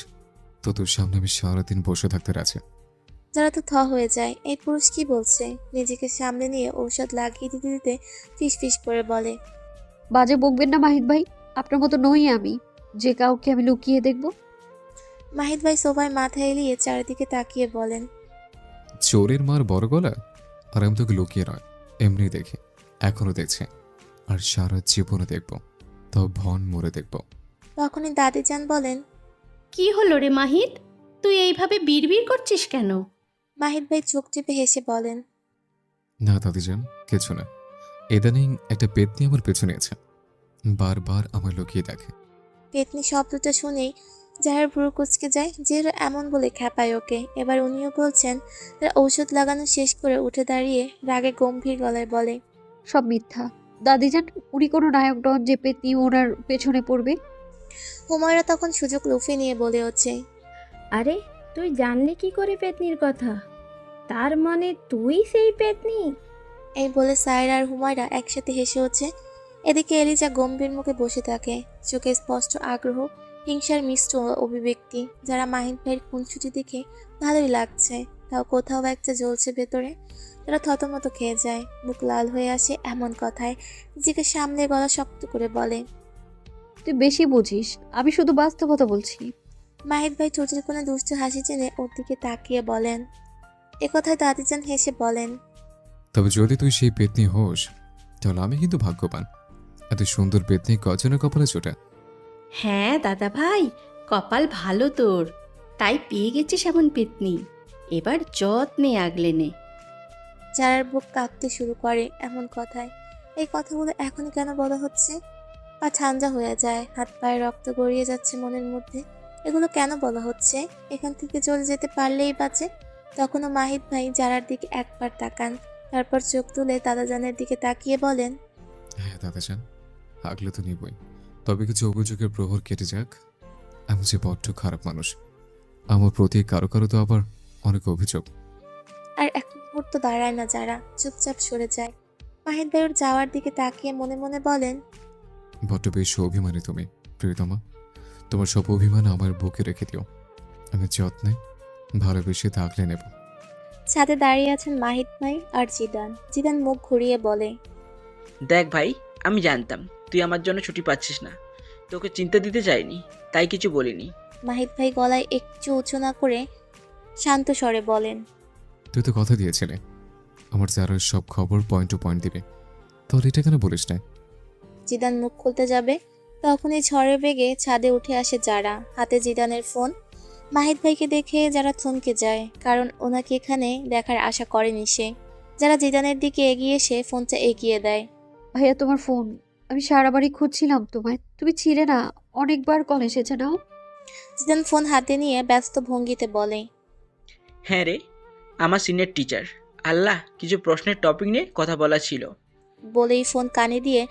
তো তোর সামনে আমি সারাদিন বসে থাকতে রাজি। যারা তো থ হয়ে যায়। এই পুরুষ কি বলছে? নিজেকে সামনে নিয়ে ঔষধ লাগিয়ে দিতে দিতে ফিসফিস করে বলে, বাজে বকবেন না মাহিদ ভাই, আপনার মতো নই আমি যে কাউকে আমি লুকিয়ে দেখব। মাহিদ ভাই সোফায় মাথা এলিয়ে চারিদিকে তাকিয়ে বলেন, চোরের মার বড় গলা। আর আমি তোকে লুকিয়ে নয়, এমনি দেখি, এখনো দেখছি, আর সারা জীবনে দেখব, তাও ভন মরে দেখব। তখনই দাদিজান বলেন, কি হলো রে মাহিদ, তুই এইভাবে বিড়বিড় করছিস কেন? মাহিদ ভাই চোখ টিপে হেসে বলেন, না দাদিজান, কিছু না। ইদানিং একটা পেতনি আমার পেছনে আছে, বারবার আমার লুকিয়ে দেখে। পেতনি শব্দটা শুনেই যাহার ভ্রু কুচকে যায়। যেহেতু এমন বলে খ্যাপায় ওকে। এবার উনিও বলছেন। তারা ঔষধ লাগানো শেষ করে উঠে দাঁড়িয়ে রাগে গম্ভীর গলায় বলে, সব মিথ্যা। দাদিজান, উনি কোনো নায়ক নন যে পেতনি ওনার পেছনে পড়বে। হুমায়রা তখন সুযোগ লুফে নিয়ে বলে ওঠে, আরে তুই জানলি কি করে পেতনির কথা? তার মানে তুই সেই পেতনি? এই বলে সায়রা আর হুমায়রা একসাথে হেসে ওঠে। এদিকে এলিজা গম্ভীর মুখে বসে থাকে, চোখে স্পষ্ট আগ্রহ, হিংসার মিশ্র অভিব্যক্তি। যারা মাহিদ ভাইয়ের খুনসুটি দেখে ভালোই লাগছে, তাও কোথাও একটা জ্বলছে ভেতরে। তারা থতমত খেয়ে যায়, মুখ লাল হয়ে আসে এমন কথায়। নিজেকে সামনে গলা শক্ত করে বলে, তুই বেশি বুঝিস, আমি শুধু বাস্তবতা বলছি। মাহিদ ভাই ঠোঁটের কোণে দুষ্ট হাসি চেনে ওর দিকে তাকিয়ে বলেন। একথায় দাদিজান হেসে বলেন, তবে যদি তুই সেই পেতনি হোস, তাহলে আমি কিন্তু ভাগ্যবান। এত সুন্দর পেতনি কজনের কপালে জোটে। হ্যাঁ দাদা ভাই, কপাল ভালো তোর, তাই পেয়ে গেছিস এমন পেতনি। এবার যত্নে আগলে নে। যারার বুক কাঁপতে শুরু করে এমন কথায়। এই কথাগুলো এখনই কেন বলা হচ্ছে? পা ঠান্ডা হয়ে যায়, হাত পায়ে রক্ত গড়িয়ে যাচ্ছে মনের মধ্যে। এগুলো কেন বলা হচ্ছে? এখান থেকে চলে যেতে পারলেই বাঁচে। তখনও মাহিদ ভাই যারার দিকে একবার তাকান, তারপর চোখ তুলে দাদাজানের দিকে তাকিয়ে বলেন, হ্যাঁ দাদাজান, আগলে তো নিবই, তবে কিছু অভিযোগের প্রহর কেটে যাক। আমি যে বড্ড খারাপ মানুষ, আমার প্রতি কারো কারো তো আবার অনেক অভিযোগ। আর এক মুহূর্ত দাঁড়ায় না যারা, চুপচাপ সরে যায়। মাহিদ ভাই ওর যাওয়ার দিকে তাকিয়ে মনে মনে বলেন, বড্ড বেশি অভিমানী তুমি প্রিয়তমা। তোমার সব অভিমান আমার বুকে রেখে দিও, আমি যত্নে ভালোবেসে থাকলে নেব। ছাদে দাঁড়িয়ে আছেন মাহিদ ভাই আর জিদান। জিদান মুখ ঘুরিয়ে বলে, দেখ ভাই, আমি জানতাম তুই আমার জন্য ছুটি পাচ্ছিস না, তোকে চিন্তা দিতে চাইনি, তাই কিছু বলিনি। মাহিদ ভাই গলায় একটু উঁচু না করে শান্ত স্বরে বলেন, তুই তো কথা দিয়েছিলে আমার যারা সব খবর পয়েন্ট টু পয়েন্ট দিবে, তাহলে এটা কেন বলিস না? জিদান মুখ খুলতে যাবে, তখনই ঝড়ের বেগে ছাদে উঠে আসে যারা। হাতে জিদানের ফোন। মাহিদ ভাইকে দেখে যারা থমকে যায়, কারণ ওনাকে এখানে দেখার আশা করেনি সে। যারা জিদানের দিকে এগিয়ে এসে ফোনটা এগিয়ে দেয়। ভাইয়া তোমার ফোন। আমি সারা বাড়ি খুঁজছিলাম তোমায়, তুমি ছিলে না। অনেকবার কল এসেছে নাও। জিদান ফোন হাতে নিয়ে ব্যস্ত ভঙ্গিতে বলে, হ্যাঁ রে, আমার সিনিয়র টিচার। আল্লাহ, কিছু প্রশ্নের টপিক নিয়ে কথা বলা ছিল। বলেই ফোন কানে দিয়ে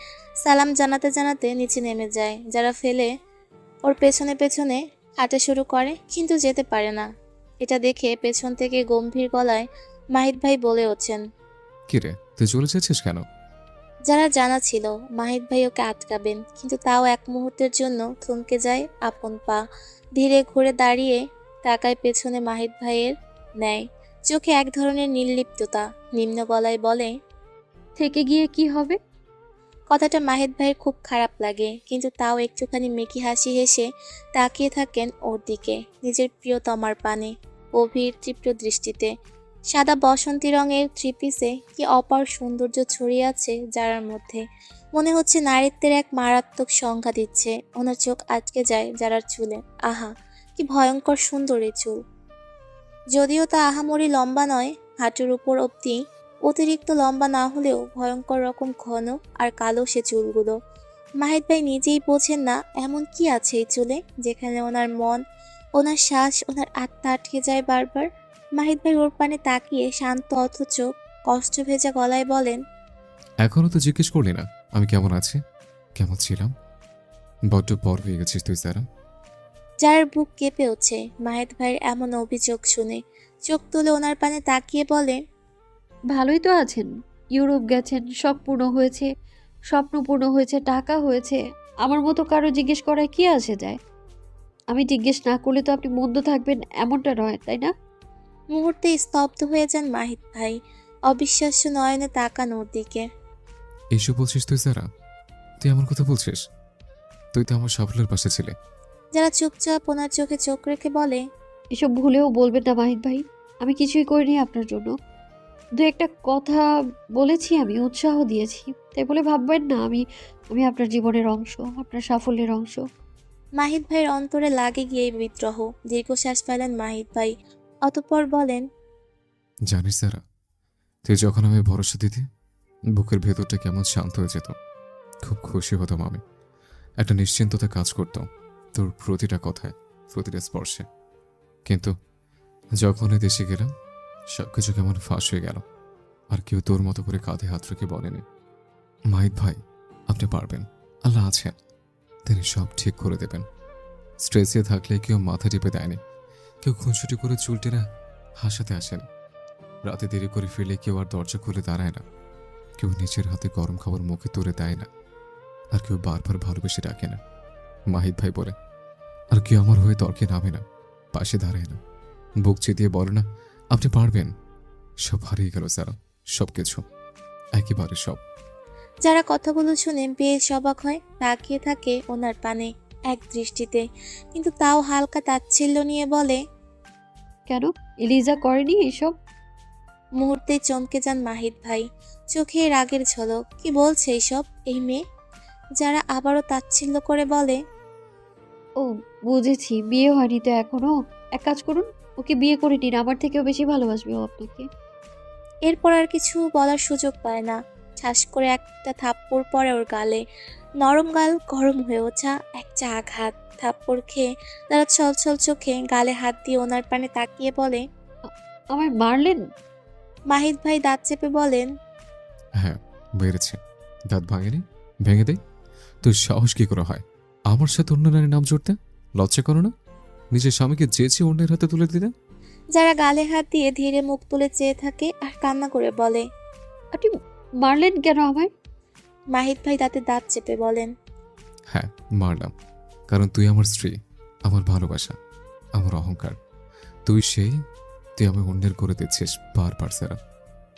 সালাম জানাতে জানাতে নিচে নেমে যায়। যারা ফেলে ওর পেছনে পেছনে হাঁটা শুরু করে, কিন্তু যেতে পারে না। এটা দেখে পেছন থেকে গম্ভীর গলায় মাহিদ ভাই বলে ওঠেন। কিরে, তুই চলে যাচ্ছিস কেন? যারা জানা ছিল মাহিদ ভাই ওকে আটকাবেন, কিন্তু তাও এক মুহূর্তের জন্য থমকে যায় আপন পা। ধীরে ঘুরে দাঁড়িয়ে তাকায় পেছনে মাহিদ ভাইয়ের ন্যায়, চোখে এক ধরনের নির্লিপ্ততা। নিম্ন গলায় বলে, থেকে গিয়ে কি হবে? কথাটা মাহিদ ভাইয়ের খুব খারাপ লাগে, কিন্তু তাও একটুখানি মেকি হাসি হেসে তাকিয়ে থাকেন ওর দিকে, নিজের প্রিয়তমার পানে গভীর তীব্র দৃষ্টিতে। সাদা বসন্তী রঙের থ্রি পিসে কি অপার সৌন্দর্য ছড়িয়ে আছে যারার মধ্যে। মনে হচ্ছে নারীত্বের এক মারাত্মক সংজ্ঞা দিচ্ছে। ওনার চোখ আটকে যায় যারার চুলে। আহা, কি ভয়ঙ্কর সুন্দর এই চুল। যদিও তা আহামরি লম্বা নয়, হাঁটুর উপর অবধি অতিরিক্ত লম্বা না হলেও ভয়ঙ্কর রকম ঘন আর কালো সে চুলগুলো। মাহিদ ভাই নিজেই বোঝেন না এমন কি আছে এই চুলে, যেখানে ওনার মন, ওনার শ্বাস, ওনার আত্মা আটকে যায় বারবার। মাহিদ ভাই ওর পানে তাকিয়ে শান্ত অথচ কষ্ট ভেজা গলায় বলেন, এখনো তো জিজ্ঞেস করলি না আমি কেমন আছি, কেমন ছিলাম। বড্ড বড় হয়ে গেছিস তুই সারা। যার বুক কেঁপে ওঠে মাহিদ ভাইয়ের এমন অভিযোগ শুনে। চোখ তুলে ওনার পানে তাকিয়ে বলে, ভালোই তো আছেন। ইউরোপ গেছেন, সব পূর্ণ হয়েছে, স্বপ্ন পূর্ণ হয়েছে, টাকা হয়েছে। আমার মতো কারো জিজ্ঞেস করায় কি আসে যায়? আমি জিজ্ঞেস না করলে তো আপনি মন্দ থাকবেন এমনটা নয়, তাই না? মুহূর্তে স্তব্ধ হয়ে যান মাহিদ ভাই, অবিশ্বাস্য নয়নে তাকান ওর দিকে। এইসব বলছিস তুই সারা? তুই এমন কথা বলছিস? তুই তো আমার সাফল্যের পাশে ছিলে। যারা চুপচাপ ওনার চোখে চোখ রেখে বলে, এসব ভুলেও বলবেন না মাহিদ ভাই। আমি কিছুই করিনি আপনার জন্য। দু একটা কথা বলেছি, আমি উৎসাহ দিয়েছি, তাই বলে ভাববেন না আমি আমি আপনার জীবনের অংশ, আপনার সাফল্যের অংশ। মাহিদ ভাইয়ের অন্তরে লাগে গিয়ে বিদ্রোহ। দীর্ঘশ্বাস ফেলেন মাহিদ ভাই, অতঃপর বলেন, জানিস সারা, তুই যখন আমি ভরসা দিতি, বুকের ভেতরটা কেমন শান্ত হয়ে যেত। খুব খুশি হতাম আমি। একটা নিশ্চিন্ততা কাজ করত তোর প্রতিটা কথায়, প্রতিটা স্পর্শে। কিন্তু যখনই দেশে গেলাম, সবকিছু কেমন ফাঁস হয়ে গেল। আর কেউ তোর মতো করে কাঁধে হাত রেখে বলেনি, মাহিদ ভাই আপনি পারবেন, আল্লাহ আছেন, তিনি সব ঠিক করে দেবেন। স্ট্রেসে থাকলে কেউ মাথা টিপে দেয়নি, কেউ খুনসুটি করে চুল টেনে হাসাতে আসেনি। রাতে দেরি করে ফিরলে কেউ আর দরজা খুলে দাঁড়ায় না, কেউ নিজের হাতে গরম খাবার মুখে তুলে দেয় না, আর কেউ বারবার ভালোবেসে ডাকে না মাহিদ ভাই বলে। আর কেউ আমার হয়ে তর্কে নামে না, পাশে দাঁড়ায় না, বুক চেতিয়ে বলে না আপনি পারবেন। সব হারিয়ে গেল স্যার, সব কিছু, একেবারে সব। যারা কথাগুলো শুনে বেশ অবাক হয়, তাকিয়ে থাকে ওনার পানে এক দৃষ্টিতে, কিন্তু তাও হালকা তাচ্ছিল্য নিয়ে বলে, কেন? এলিজা করেনি এসব? মুহূর্তে চমকে যান মাহিদ ভাই, চোখে রাগের ঝলক। কি বলছে এইসব এই মেয়ে? যারা আবারও তাচ্ছিল্য করে বলে, ও বুঝেছি, বিয়ে হয়নি তো এখনো। এক কাজ করুন, ওকে বিয়ে করে নিন, আমার থেকেও বেশি ভালোবাসবে ও আপনাকে। এরপর আর কিছু বলার সুযোগ পায় না। ঠাস করে একটা থাপ্পড় পড়ে ওর গালে। নরম গাল গরম হয়ে ওঠা একটা আঘাত। থাপ্পড় খেয়ে তারা ছলছল চোখে গালে হাত দিয়ে ওনার পানে তাকিয়ে বলে, আমায় মারলেন? মাহিদ ভাই দাঁত চেপে বলেন, হ্যাঁ বেড়েছে, দাঁত ভাঙেনি, ভেঙে দেয়। তোর সাহস কি করে হয় আমার সাথে অন্য নারীর নাম জড়তে? লজ্জা করো না নিজের স্বামীকে চেয়েছে অন্যের হাতে তুলে দিতে? যারা গালে হাত দিয়ে ধীরে মুখ তুলে চেয়ে থাকে আর কান্না করে বলে, আপনি মারলেন কেন আমায়? মাহিদ ভাই দাঁতে দাঁত চেপে বলেন, হ্যাঁ মারলাম, কারণ তুই আমার স্ত্রী, আমার ভালোবাসা, আমার অহংকার। তুই আমি অন্যের করে দিচ্ছিস বারবার সারা,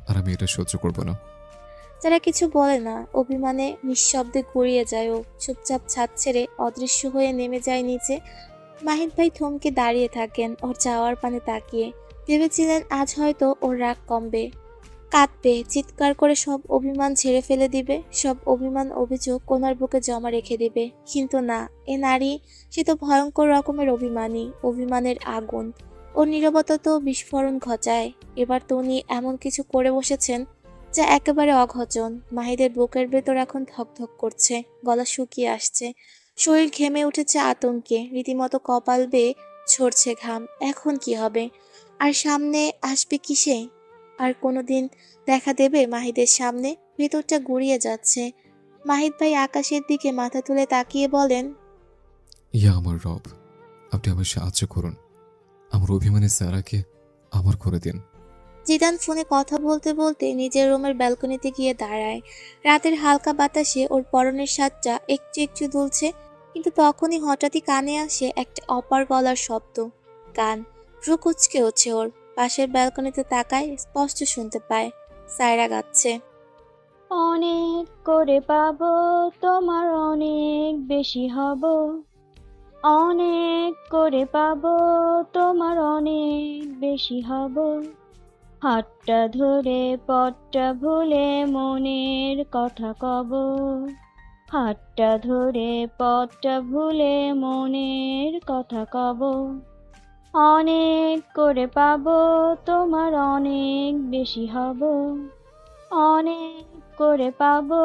আর আমি এটা সহ্য করবো না। যারা কিছু বলে না, অভিমানে নিঃশব্দে গড়িয়ে যায় ও। চুপচাপ ছাদ ছেড়ে অদৃশ্য হয়ে নেমে যায় নিচে। মাহিদ ভাই থমকে দাঁড়িয়ে থাকেন ওর যাওয়ার পানে তাকিয়ে। ভেবেছিলেন আজ হয়তো ওর রাগ কমবে, কাঁদবে, চিৎকার করে সব অভিমান ঝেড়ে ফেলে দিবে, সব অভিমান অভিযোগ কোনার বুকে জমা রেখে দিবে। কিন্তু না, এ নারী, সে তো ভয়ঙ্কর রকমের অভিমানী, অভিমানের আগুন। ওর নীরবতা তো বিস্ফোরণ ঘটায়। এবার তো উনি এমন কিছু করে বসেছেন যা একেবারে অঘচন। মাহিদের বুকের ভেতর এখন ধকধক করছে, গলা শুকিয়ে আসছে, শরীর ঘেমে উঠেছে আতঙ্কে, রীতিমতো কপাল বেয়ে ঝরছে ঘাম। এখন কি হবে? আর সামনে আসবে কিসে? আর কোনোদিন দেখা দেবে মাহিদের সামনে? ভেতরটা গুড়িয়ে যাচ্ছে। মাহিদ ভাই আকাশের দিকে মাথা তুলে তাকিয়ে বলেন, ইয়া আমার রব, আপনি আমার সাহায্য করুন। আমার অভিমানী সারাকে আমার করে দিন। জিদান ফোনে কথা বলতে বলতে নিজের রুমের ব্যালকনিতে গিয়ে দাঁড়ায়। রাতের হালকা বাতাসে ওর পরনের সাজটা একটু একটু দুলছে, কিন্তু তখনই হঠাৎই কানে আসে একটা অপার গলার শব্দ। কান ভ্রু কুঁচকে ওঠে ওর। পাশের ব্যালকনিতে তাকায়, স্পষ্ট শুনতে পায় সায়রা গাচ্ছে। অনেক করে পাবো, তোমার অনেক বেশি হব। অনেক করে পাবো, তোমার অনেক বেশি হব। হাতটা ধরে পথটা ভুলে মনের কথা কব। হাতটা ধরে পথটা ভুলে মনের কথা কব। অনেক করে পাবো, তোমার অনেক বেশি হব। অনেক করে পাবো,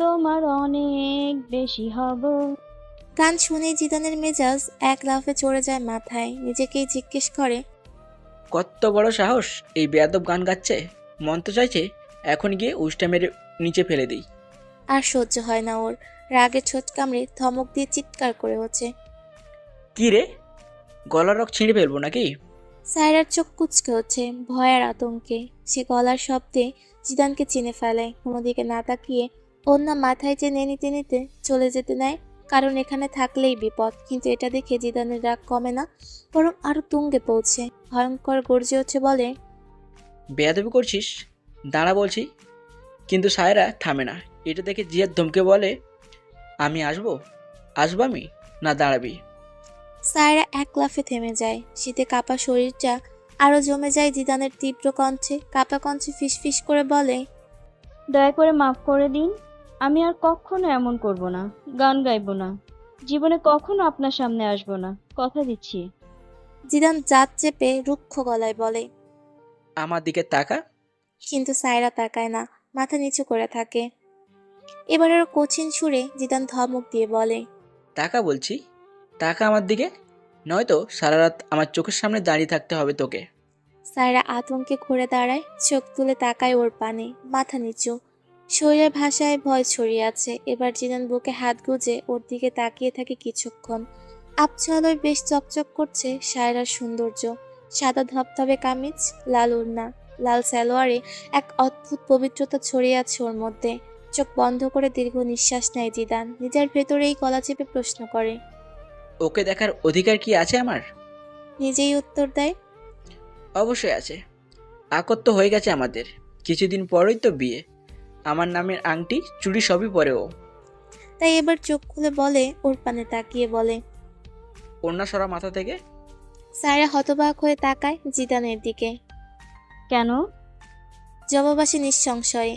তোমার অনেক বেশি হব। গান শুনে জিদানের মেজাজ এক লাফে চড়ে যায় মাথায়। নিজেকেই জিজ্ঞেস করে, কত বড় সাহস, এই বেয়াদব গান গাচ্ছে। মন তো চাইছে এখন গিয়ে উষ্টা মেরে নিচে ফেলে দিই। আর সহ্য হয় না ওর। রাগে ছোট কামড়ে ধমক দিয়ে চিৎকার করে ওঠে। কি রে, গলার রক ছিঁড়ে ফেলবো নাকি? সায়রার চোখ কুঁচকে ওঠে ভয়ের আতঙ্কে। সে গলার শব্দে জিদানকে চিনে ফেলে। কোনোদিকে না তাকিয়ে ওড়না মাথায় চেনে নিতে নিতে চলে যেতে নেয়, কারণ এখানে থাকলেই বিপদ। কিন্তু এটা দেখে জিদানের রাগ কমে না, বরং আরো তুঙ্গে পৌঁছে। ভয়ঙ্কর গর্জে ওঠে, বলে, বেয়াদবি করছিস? দাঁড়া বলছি। কিন্তু সায়রা থামে না। এটা দেখে জিয়াদ ধমকে বলে, আমি আসবো? আসবো আমি, না দাঁড়াবি? সায়রা এক লাফে থেমে যায়। শীতে কাঁপা শরীরটা আরো জমে যায় জিদানের তীব্র কণ্ঠে। কাঁপা কণ্ঠে ফিসফিস করে বলে, দয়া করে মাফ করে দিন। আমি আর কখনো এমন করব না, গান গাইবো না, জীবনে কখনো আপনার সামনে আসবো না, কথা দিচ্ছি। জিদান জাত চেপে রুক্ষ গলায় বলে। আমার দিকে তাকা। কিন্তু সায়রা তাকায় না, মাথা নিচু করে থাকে। এবার আরো কঠিন সুরে জিদান ধমক দিয়ে বলে, তাকা বলছি, তাকা আমার দিকে, নয়তো সারা রাত আমার চোখের সামনে দাঁড়িয়ে থাকতে হবে তোকে। সায়রা আতঙ্কে ঘুরে দাঁড়ায়, চোখ তুলে তাকায় ওর পানে, মাথা নিচু, শরীরের ভাষায় ভয় ছড়িয়ে আছে। এবার জিদান বুকে হাত গুজে ওর দিকে তাকিয়ে থাকে কিছুক্ষণ। আবছা আলোয় বেশ চকচক করছে সায়রার সৌন্দর্য। সাদা ধবধবে কামিজ, লাল ওড়না, লাল সালোয়ারে এক অদ্ভুত পবিত্রতা ছড়িয়ে আছে ওর মধ্যে। চোখ বন্ধ করে দীর্ঘ নিঃশ্বাস নেয় জিদান। নিজের ভেতরেই গলা চেপে প্রশ্ন করে, ওকে দেখার অধিকার কি আছে আমার? নিজেই উত্তর দেয়, অবশ্যই আছে। আকত্ত হয়ে গেছে আমাদের, কিছুদিন পরেই তো বিয়ে। আমার নামের আংটি চুড়ি সবই পরে ও। তাই এবার চোখ খুলে বলে, ওর পানে তাকিয়ে বলে। ওড়না সরা মাথা থেকে। সায়রা হতবাক হয়ে তাকায় জিদানের দিকে। কেন? জবাব আসে নিঃসংশয়ে।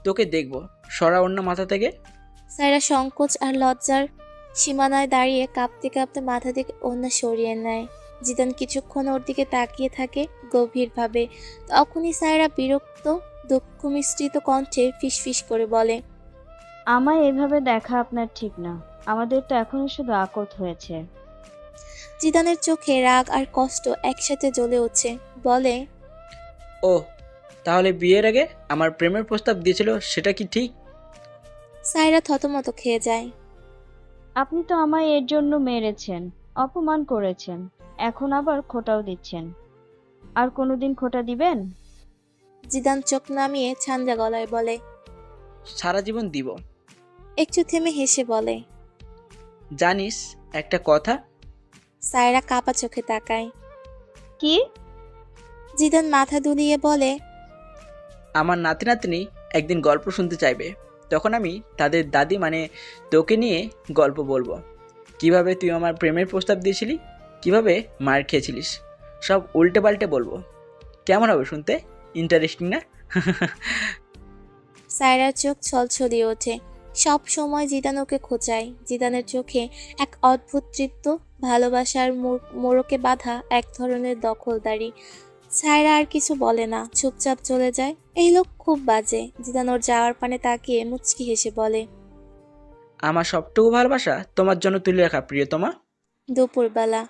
তোকে দেখবো, সরা ওড়না মাথা থেকে। সায়রা সংকোচ আর লজ্জার সীমানায় দাঁড়িয়ে কাঁপতে কাঁপতে মাথা থেকে ওড়না সরিয়ে নেয়। জিদান কিছুক্ষণ ওর দিকে তাকিয়ে থাকে গভীরভাবে। তখনই সায়রা বিরক্ত, দুঃখ মিশ্রিত কণ্ঠে ফিসফিস করে বলে, আমায় এভাবে দেখা আপনার ঠিক না। আমাদের তো এখনো শুধু আকত হয়েছে। জিদানের চোখে রাগ আর কষ্ট একসাথে জ্বলে ওঠে, বলে, ও, তাহলে বিয়ের আগে আমার প্রেমের প্রস্তাব দিয়েছিল, সেটা কি ঠিক? সায়রা থতমত খেয়ে যায়। আপনি তো আমায় এর জন্য মেরেছেন, অপমান করেছেন, এখন আবার খোঁটাও দিচ্ছেন। আর কোনোদিন খোঁটা দিবেন? জিদান চোখ নামিয়ে ঠান্ডা গলায় বলে, সারা জীবন দিব। একটু থেমে হেসে বলে, জানিস একটা কথা? সায়রা কাঁপা চোখে তাকায়। কি? জিদান মাথা দুলিয়ে বলে, আমার নাতি নাতনি একদিন গল্প শুনতে চাইবে, তখন আমি তাদের দাদি মানে তোকে নিয়ে গল্প বলবো। কিভাবে তুই আমার প্রেমের প্রস্তাব দিয়েছিলি, কিভাবে মার খেয়েছিলিস, সব উল্টে পাল্টে বলবো। কেমন হবে শুনতে? ইন্টারেস্টিং না? সায়রার চোখ ছলছলিয়ে ওঠে। সব সময় জিদান ওকে খোঁচায়। জিদানের চোখে এক অদ্ভুত তৃপ্ত, ভালোবাসার মোড়কে বাঁধা এক ধরনের দখলদারি। সায়রা আর কিছু বলে না, চুপচাপ চলে যায়। এই লোক খুব বাজে। জিদান ওর যাওয়ার পানে তাকিয়ে মুচকি হেসে বলে, আমার সবটুকু ভালোবাসা তোমার জন্য তুলে রাখা প্রিয়তমা। দুপুরবেলা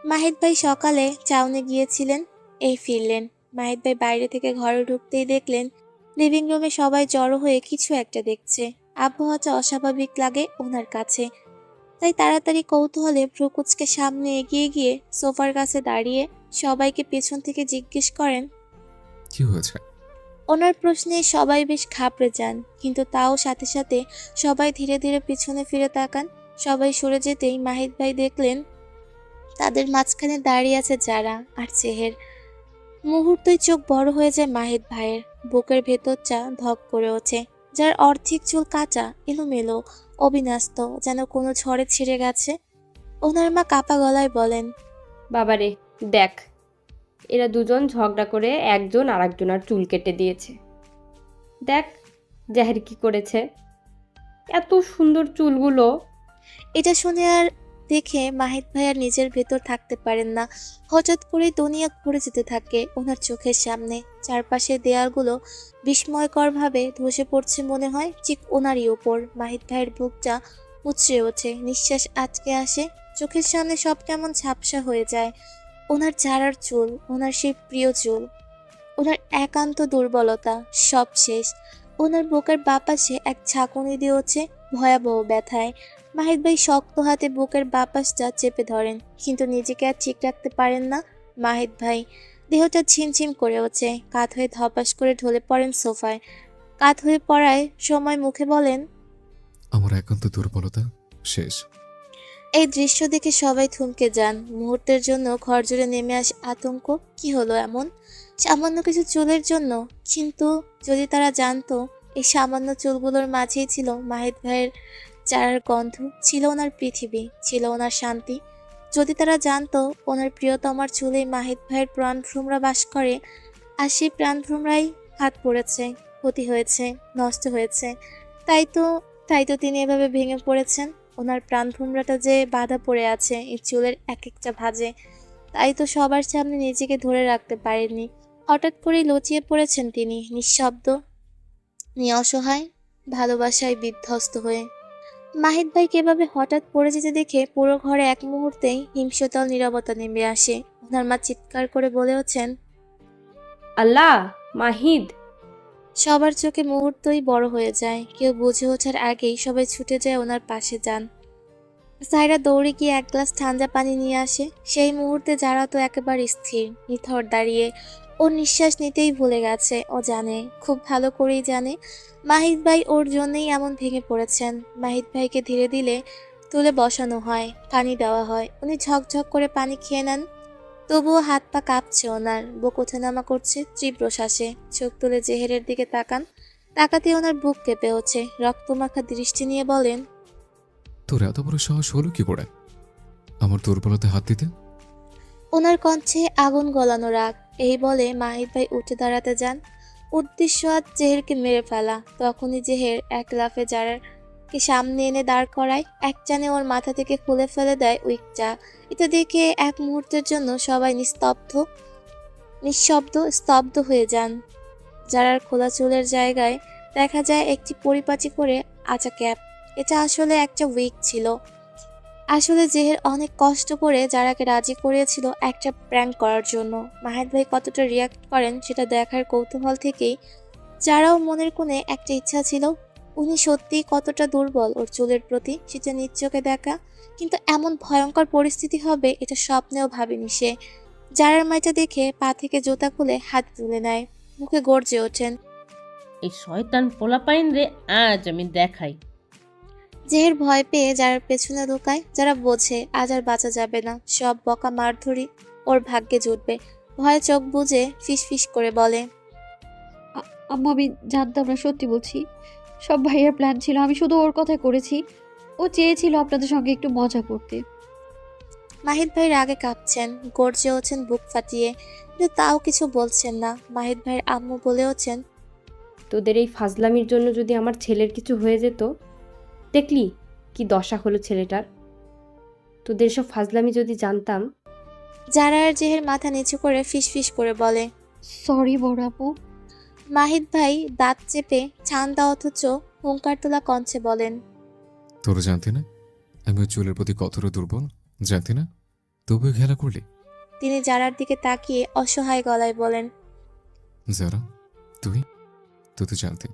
মাহিদ ভাই সকালে চাউনে গিয়েছিলেন, এই ফিরলেন। মাহিদ ভাই বাইরে থেকে ঘরে ঢুকতেই দেখলেন লিভিং রুমে সবাই জড়ো হয়ে কিছু একটা দেখছে। আবহাওয়াটা অস্বাভাবিক লাগে ওনার কাছে, তাই তাড়াতাড়ি কৌতূহলে ভ্রুকুচকে সামনে এগিয়ে গিয়ে সোফার কাছে দাঁড়িয়ে সবাইকে পেছন থেকে জিজ্ঞেস করেন। কি হয়েছে? ওনার প্রশ্নে সবাই বেশ ঘাবড়ে যান, কিন্তু তাও সাথে সাথে সবাই ধীরে ধীরে পিছনে ফিরে তাকান। সবাই সরে যেতেই মাহিদ ভাই দেখলেন তাদের মাঝখানে দাঁড়িয়ে আছে যারা আর চেহের। মুহূর্তেই চোখ বড় হয়ে যায় মাহিদ ভাইয়ের, বুকের ভেতরটা ধক করে ওঠে। যার অর্ধেক চুল কাটা, এলোমেলো, অবিন্যস্ত, যেন কোনো ঝড়ে ছিঁড়ে গেছে। ওনার মা কাপা গলায় বলেন, বাবারে দেখ, এরা দুজন ঝগড়া করে একজন আর একজনের চুল কেটে দিয়েছে। দেখ জাহের কি করেছে, এত সুন্দর চুলগুলো। এটা শুনে আর দেখে মাহিদ ভাই আর নিজের ভেতর থাকতে পারেন না। হঠাৎ করে দুনিয়া ঘুরে যেতে থাকে ওনার চোখের সামনে। চারপাশের দেয়ালগুলো বিস্ময়করভাবে ধসে পড়ছে, মনে হয় ঠিক ওনারই ওপর। মাহিদ ভাইয়ের বুকটা মুচড়ে ওঠে, নিঃশ্বাস আটকে আসে, চোখের সামনে সব কেমন ঝাপসা হয়ে যায়। ওনার ঝাড়ার চুল, ওনার সেই প্রিয় চুল, ওনার একান্ত দুর্বলতা, সব শেষ। ওনার বুকের বাপাশে এক ঝাঁকুনি দিয়ে ওঠে ভয়াবহ ব্যথায়। মাহিদ ভাই শক্ত হাতে বুকের বাপাসটা চেপে ধরেন, কিন্তু নিজেকে আর ঠিক রাখতে পারেন না। মাহিদ ভাই দেহটা ঝিমঝিম করে ওঠে, কাত হয়ে ধপাস করে ঢলে পড়েন সোফায়। কাত হয়ে পড়ায় সময় মুখে বলেন, আমার একান্ত দুর্বলতা শেষ। এই দৃশ্য দেখে সবাই থমকে যান। মুহূর্তের জন্য ঘর জুড়ে নেমে আসে আতঙ্ক। কি হলো এমন? সামান্য কিছু চুলের জন্য? কিন্তু যদি তারা জানতো এই সামান্য চুলগুলোর মাঝেই ছিল মাহিদ ভাইয়ের চারার গন্ধ, ছিল ওনার পৃথিবী, ছিল ওনার শান্তি। যদি তারা জানতো ওনার প্রিয়তমার চুলেই মাহিদ ভাইয়ের প্রাণভ্রমরা বাস করে, আর সেই প্রাণভ্রমরাই হাত পড়েছে, ক্ষতি হয়েছে, নষ্ট হয়েছে, তাই তো তিনি এভাবে ভেঙে পড়েছেন। ওনার প্রাণভ্রমরাটা যে বাধা পড়ে আছে এই চুলের এক একটা ভাঁজে, তাই তো সবার সামনে নিজেকে ধরে রাখতে পারেননি। হঠাৎ করেই লচিয়ে পড়েছেন তিনি, নিঃশব্দ, অসহায়, ভালোবাসায় বিধ্বস্ত হয়ে। মাহিদ ভাইকে এভাবে হঠাৎ পড়ে যেতে দেখে পুরো ঘরে এক মুহূর্তেই হিংস্রতল নীরবতা নেমে আসে। ওনার মা চিৎকার করে বলে ওঠেন, আল্লাহ, মাহিদ! সবার চোখে মুহূর্তই বড় হয়ে যায়। কেউ বুঝে ওঠার আগেই সবাই ছুটে যায় ওনার পাশে যান। সায়রা দৌড়ে গিয়ে এক গ্লাস ঠান্ডা পানি নিয়ে আসে। সেই মুহূর্তে যারা তো একেবারে স্থির, নিথর দাঁড়িয়ে। ও নিঃশ্বাস নিতেই ভুলে গেছে। ও জানে, খুব ভালো করেই জানে, মাহিদ ভাই ওর জন্যই এমন ভেঙে পড়েছেন। মাহিদ ভাইকে ধীরে ধীরে তুলে বসানো হয়, পানি দেওয়া হয়। উনি ঝকঝক করে পানি খেয়ে নেন, তবুও হাত পা কাঁপছে ওনার, বুক ওঠানামা করছে তীব্র শ্বাসে। চোখ তুলে জেহেরের দিকে তাকান, তাকাতে ওনার বুক কেঁপে ওঠে। রক্তমাখা দৃষ্টি নিয়ে বলেন, তোর এত বড় সাহস হলো কি করে আমার দুর্বলতায় হাত দিতে? ওনার কণ্ঠে আগুন গলানো রাগ। এই বলে মাহিদ ভাই উঠে দাঁড়াতে যান, উদ্দেশ্য আজ জেহেরকে মেরে ফেলা। তখনই জেহের এক লাফে যারাকে সামনে এনে দাঁড় করায়, এক টানে ওর মাথা থেকে খুলে ফেলে দেয় উইকটা। এটা দেখে এক মুহূর্তের জন্য সবাই স্তব্ধ হয়ে যান। যারার খোলা চুলের জায়গায় দেখা যায় একটি পরিপাটি করে আচা ক্যাপ। এটা আসলে একটা উইক ছিল। আসলে জেহের অনেক কষ্ট করে যারাকে রাজি করিয়েছিল একটা প্র্যাঙ্ক করার জন্য। মাহিদ ভাই কতটা রিয়াক্ট করেন সেটা দেখার কৌতূহল থেকেই যারাও মনের কোণে একটা ইচ্ছা ছিল উনি সত্যিই কতটা দুর্বল ওর চুলের প্রতি সেটা নিজ চোখে দেখা। কিন্তু এমন ভয়ঙ্কর পরিস্থিতি হবে এটা স্বপ্নেও ভাবেনি সে। যারার মাইটা দেখে পা থেকে জুতা খুলে হাত তুলে নেয়, মুখে গর্জে ওঠেন, এই শয়তান পোলাপাইন রে আজ আমি দেখাই। জেহের ভয় পেয়ে যারার পেছনে লুকায়। যারা বোঝে আজ আর বাঁচা যাবে না, সব বকা মারধরি ওর ভাগ্যে জুটবে। ভয়ে চোখ বুজে ফিস ফিস করে বলে, আম্মু আমি জানতাম না, সত্যি বলছি, সব ভাইয়ের প্ল্যান ছিল, আমি শুধু ওর কথাই করেছি। ও চেয়েছিল আপনাদের সঙ্গে একটু মজা করতে। মাহিদ ভাই রাগে কাঁপছেন, গর্জে ওঠেন বুক ফাটিয়ে। কিন্তু তাও কিছু বলছেন না। মাহিদ ভাইয়ের আম্মু বলেওছেন, তোদের এই ফাজলামির জন্য যদি আমার ছেলের কিছু হয়ে যেত, দেখলি কি দশা হলো ছেলেটার। তোদের সব ফাজলামি যদি জানতাম। যারা আর জেহের মাথা নিচু করে ফিসফিস করে বলে। সরি বড় আপু। মাহিদ ভাই দাঁত চেপে ঠান্ডা অথচ হুঙ্কার তোলা কণ্ঠে বলেন, তোরা জানতি না আমি ওর চুলের প্রতি কতটা দুর্বল? জানতি না, তবুও খেলা করলি। তিনি যারার দিকে তাকিয়ে অসহায় গলায় বলেন, যারা তুই তো জানতি